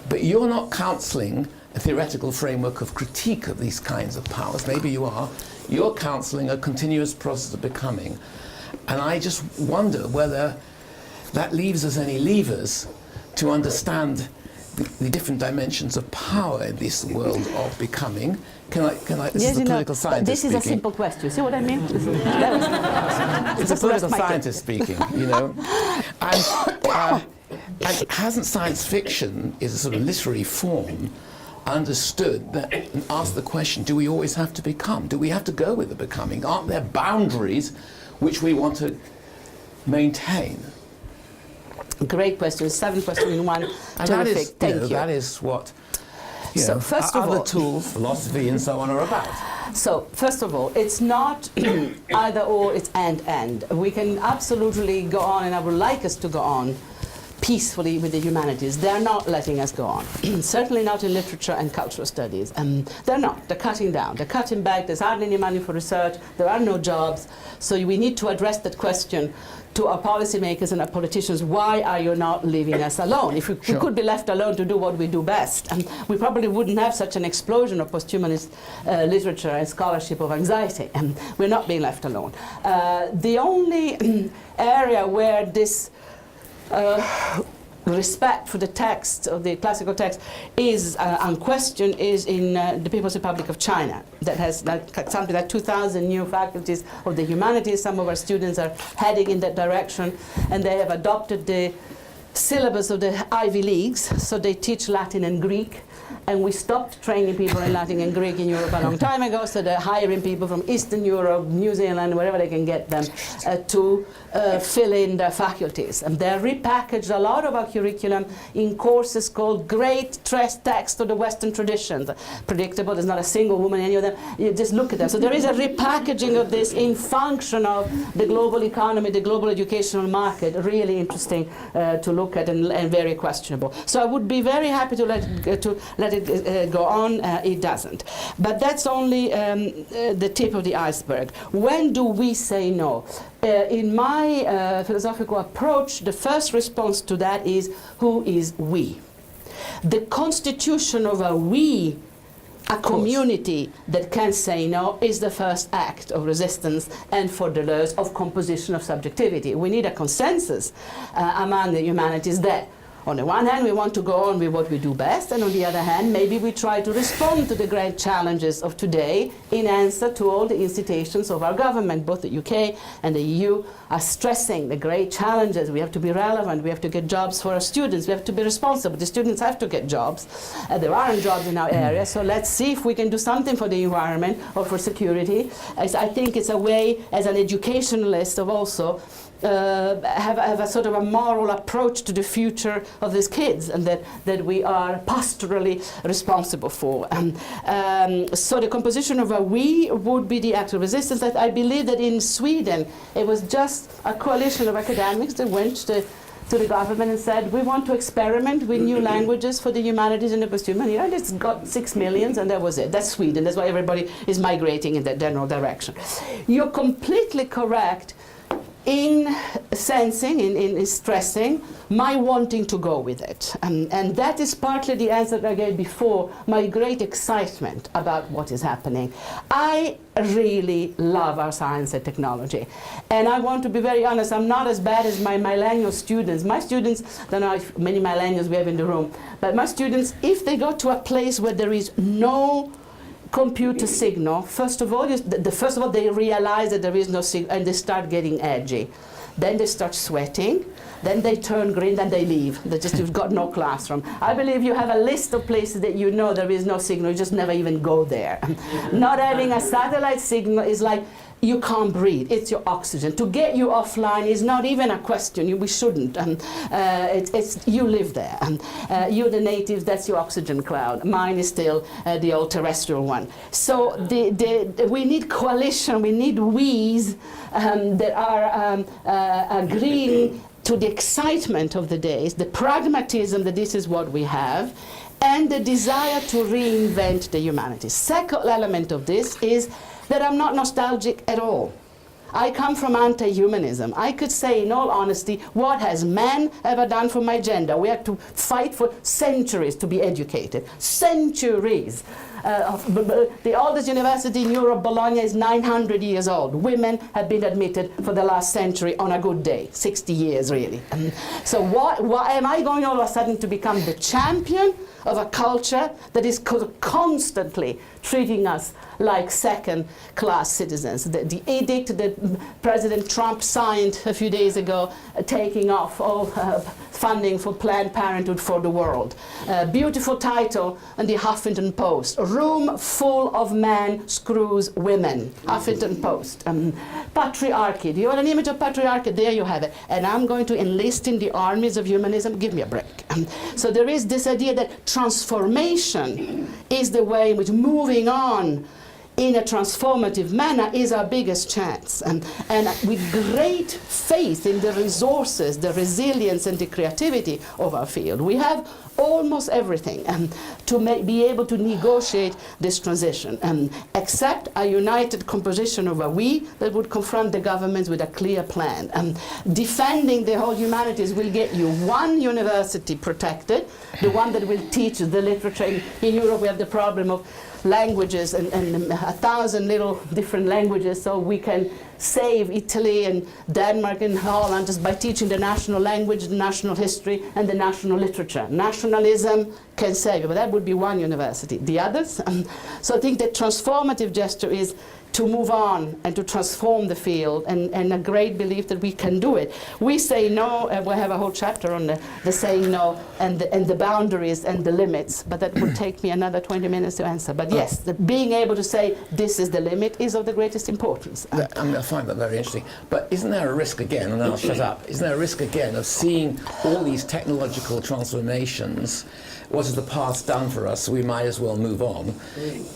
But you're not counselling a theoretical framework of critique of these kinds of powers. Maybe you are. You're counselling a continuous process of becoming. And I just wonder whether that leaves us any levers to understand the different dimensions of power in this world of becoming. This is a political scientist this is speaking. a simple question. See what I mean? It's a political scientist speaking, you know. And hasn't science fiction, is a sort of literary form, understood that and asked the question, do we always have to become? Do we have to go with the becoming? Aren't there boundaries which we want to maintain? Great question. 7 questions in one. And Terrific. Thank you. That is what first of other all, tools, philosophy and so on are about. So, first of all, it's not either or, it's and. We can absolutely go on, and I would like us to go on peacefully with the humanities. They're not letting us go on. Certainly not in literature and cultural studies. They're not. They're cutting down. They're cutting back. There's hardly any money for research. There are no jobs. So we need to address that question to our policymakers and our politicians. Why are you not leaving us alone? If we could be left alone to do what we do best, we probably wouldn't have such an explosion of posthumanist literature and scholarship of anxiety. We're not being left alone. The only area where this respect for the text of the classical text is unquestioned is in the People's Republic of China, that has something like 2,000 new faculties of the humanities. Some of our students are heading in that direction, and they have adopted the syllabus of the Ivy Leagues, so they teach Latin and Greek. And we stopped training people in Latin and Greek in Europe a long time ago, so they're hiring people from Eastern Europe, New Zealand, wherever they can get them, to fill in their faculties. And they've repackaged a lot of our curriculum in courses called Great Text of the Western Traditions. Predictable, there's not a single woman in any of them. You just look at them. So there is a repackaging of this in function of the global economy, the global educational market. Really interesting to look at and very questionable. So I would be very happy to let it go on. It doesn't. But that's only the tip of the iceberg. When do we say no? In my philosophical approach, the first response to that is, who is we? The constitution of a we, a community that can say no, is the first act of resistance, and for Deleuze, of composition of subjectivity. We need a consensus among the humanities that On the one hand, we want to go on with what we do best, and on the other hand, maybe we try to respond to the great challenges of today in answer to all the incitations of our government. Both the UK and the EU are stressing the great challenges. We have to be relevant, we have to get jobs for our students, we have to be responsible. The students have to get jobs. There aren't jobs in our area, so let's see if we can do something for the environment or for security. As I think it's a way, as an educationalist, of also have a sort of a moral approach to the future of these kids, and that we are pastorally responsible for. So the composition of a we would be the act of resistance. That I believe that in Sweden it was just a coalition of academics that went to the government and said, we want to experiment with new languages for the humanities and the posthuman era. And it's got 6 million, and that was it. That's Sweden. That's why everybody is migrating in that general direction. You're completely correct in sensing, in stressing my wanting to go with it. And that is partly the answer that I gave before, my great excitement about what is happening. I really love our science and technology. And I want to be very honest, I'm not as bad as my millennial students. My students, I don't know if many millennials we have in the room, but my students, if they go to a place where there is no computer signal, first of all, they realize that there is no signal, and they start getting edgy. Then they start sweating, then they turn green, then they leave. You've got no classroom. I believe you have a list of places that you know there is no signal, you just never even go there. Not having a satellite signal is like, you can't breathe, it's your oxygen. To get you offline is not even a question, we shouldn't. You live there. You're the natives, that's your oxygen cloud. Mine is still the old terrestrial one. So we need coalition, we need we's that are agreeing to the excitement of the days, the pragmatism that this is what we have, and the desire to reinvent the humanities. Second element of this is that I'm not nostalgic at all. I come from anti-humanism. I could say, in all honesty, what has man ever done for my gender? We had to fight for centuries to be educated. Centuries. The oldest university in Europe, Bologna, is 900 years old. Women have been admitted for the last century on a good day, 60 years really. So why am I going all of a sudden to become the champion of a culture that is constantly treating us like second-class citizens? The edict that President Trump signed a few days ago, taking off all funding for Planned Parenthood for the world. Beautiful title in the Huffington Post. Room full of men screws women. Huffington Post. Patriarchy. Do you want an image of patriarchy? There you have it. And I'm going to enlist in the armies of humanism. Give me a break. So there is this idea that transformation is the way in which moving on in a transformative manner is our biggest chance. And with great faith in the resources, the resilience and the creativity of our field, we have almost everything to be able to negotiate this transition, except a united composition of a we that would confront the governments with a clear plan. Defending the whole humanities will get you one university protected, the one that will teach the literature. In Europe we have the problem of languages and 1,000 little different languages, so we can save Italy and Denmark and Holland just by teaching the national language, the national history, and the national literature. Nationalism can save you, but that would be one university. The others? So I think the transformative gesture is to move on and to transform the field, and a great belief that we can do it. We say no, and we have a whole chapter on the saying no and the boundaries and the limits, but that would take me another 20 minutes to answer. But yes, being able to say this is the limit is of the greatest importance. I find that very interesting. But isn't there a risk again, and then I'll shut up, isn't there a risk again of seeing all these technological transformations, what has the past done for us, so we might as well move on,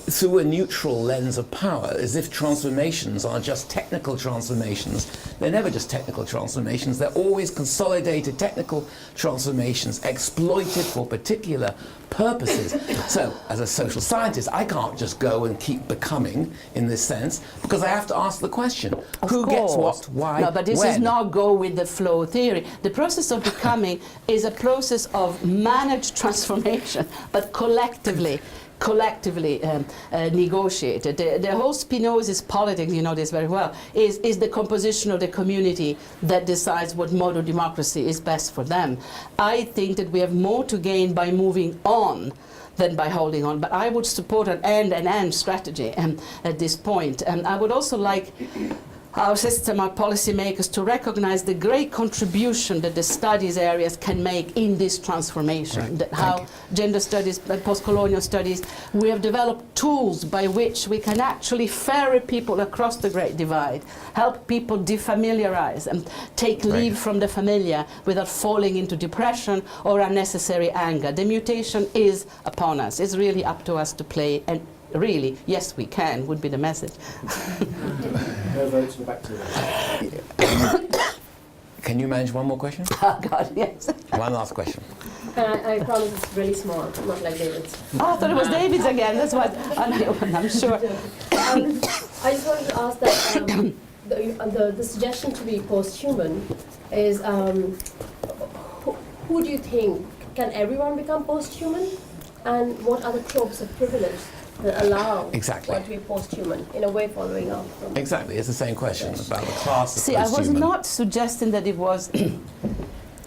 through a neutral lens of power, as if transformations are just technical transformations. They're never just technical transformations, they're always consolidated technical transformations exploited for particular purposes. So, as a social scientist, I can't just go and keep becoming in this sense, because I have to ask the question, who gets what, why, no, but this when? is not go with the flow theory. The process of becoming is a process of managed transformation, but collectively collectively negotiated. The whole Spinoza's politics, you know this very well, is the composition of the community that decides what mode of democracy is best for them. I think that we have more to gain by moving on than by holding on. But I would support an end strategy at this point. And I would also like our system, our policymakers, to recognize the great contribution that the studies areas can make in this transformation. Right. That how gender studies, post-colonial studies, we have developed tools by which we can actually ferry people across the Great Divide, help people defamiliarize and take leave from the familiar without falling into depression or unnecessary anger. The mutation is upon us. It's really up to us to play, and really, yes, we can, would be the message. No votes, we're back to that. Can you manage one more question? Oh, God, yes. One last question. I promise it's really small, not like David's. Oh, I thought it was David's again. That's what I'm sure. I just wanted to ask that the suggestion to be post-human is who do you think, can everyone become post-human? And what are the tropes of privilege that allow Exactly. one to be post-human, in a way following up from... Exactly, it's the same question about the class of See, I was post-human. not suggesting that it was...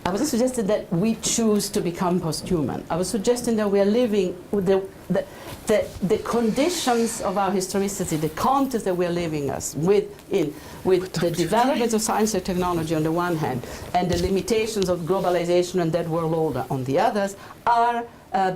I wasn't suggesting that we choose to become post-human. I was suggesting that we are living with the conditions of our historicity, the context that we are living with the development of science and technology on the one hand, and the limitations of globalization and that world order on the others, are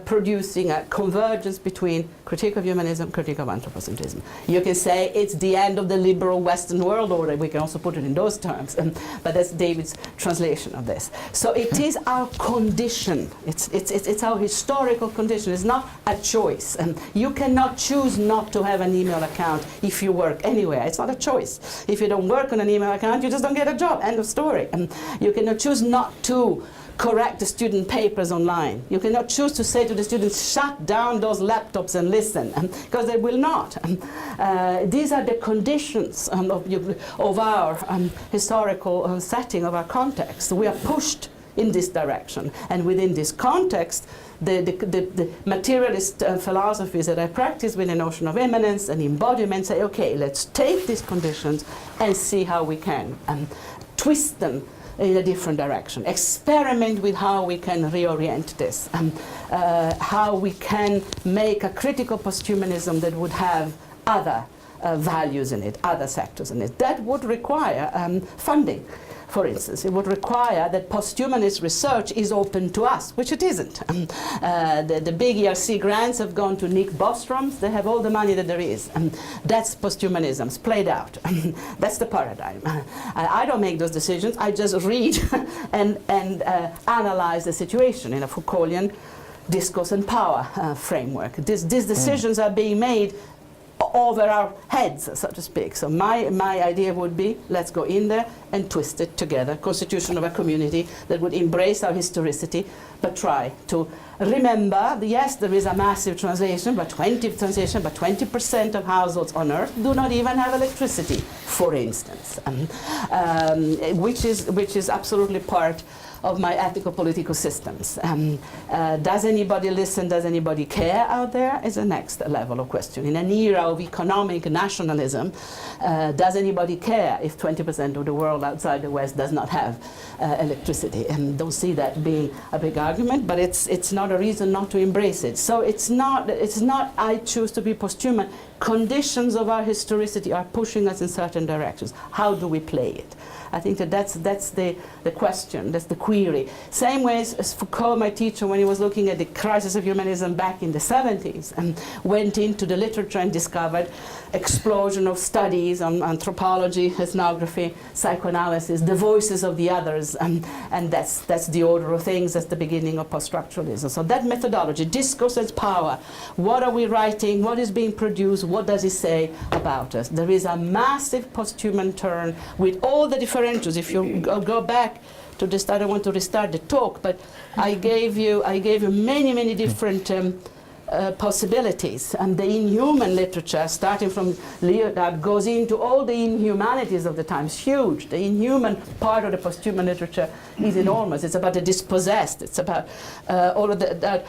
producing a convergence between critique of humanism, critique of anthropocentrism. You can say it's the end of the liberal Western world order. We can also put it in those terms, but that's David's translation of this. So it is our condition. It's our historical condition. It's not a choice. You cannot choose not to have an email account if you work anywhere. It's not a choice. If you don't work on an email account, you just don't get a job. End of story. You cannot choose not to correct the student papers online. You cannot choose to say to the students, shut down those laptops and listen, because they will not. These are the conditions of our historical setting, of our context. We are pushed in this direction. And within this context, the materialist philosophies that I practice with the notion of immanence and embodiment say, okay, let's take these conditions and see how we can twist them in a different direction. Experiment with how we can reorient this, how we can make a critical posthumanism that would have other values in it, other sectors in it. That would require funding. For instance, it would require that posthumanist research is open to us, which it isn't. The big ERC grants have gone to Nick Bostrom's. They have all the money that there is. That's posthumanism. It's played out. That's the paradigm. I don't make those decisions. I just read and analyze the situation in a Foucaultian discourse and power framework. These decisions are being made over our heads, so to speak. So my idea would be, let's go in there and twist it together, constitution of a community that would embrace our historicity, but try to remember, yes, there is a massive translation, but 20% of households on Earth do not even have electricity, for instance, which is absolutely part of my ethical political systems. Does anybody listen? Does anybody care out there? Is the next level of question. In an era of economic nationalism, does anybody care if 20% of the world outside the West does not have electricity? And don't see that being a big argument, but it's not a reason not to embrace it. So it's not I choose to be posthuman. Conditions of our historicity are pushing us in certain directions. How do we play it? I think that's the question, that's the query. Same way as Foucault, my teacher, when he was looking at the crisis of humanism back in the 70s, and went into the literature and discovered explosion of studies on anthropology, ethnography, psychoanalysis, the voices of the others, and that's the order of things, that's the beginning of post-structuralism. So that methodology, discourse as power, what are we writing, what is being produced, what does it say about us? There is a massive posthuman turn with all the differentials. If you go back to the start, I don't want to restart the talk, but I gave you many different possibilities. And the inhuman literature, starting from Lyotard, goes into all the inhumanities of the time. It's huge. The inhuman part of the posthuman literature is enormous. It's about the dispossessed. It's about all of that.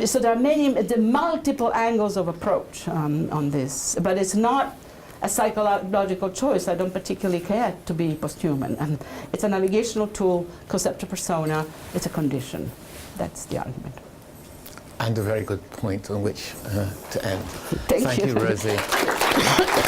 So there are the multiple angles of approach on this. But it's not a psychological choice. I don't particularly care to be posthuman. And it's a navigational tool, conceptual persona. It's a condition. That's the argument. And a very good point on which to end. Thank you. Thank you, Rosi.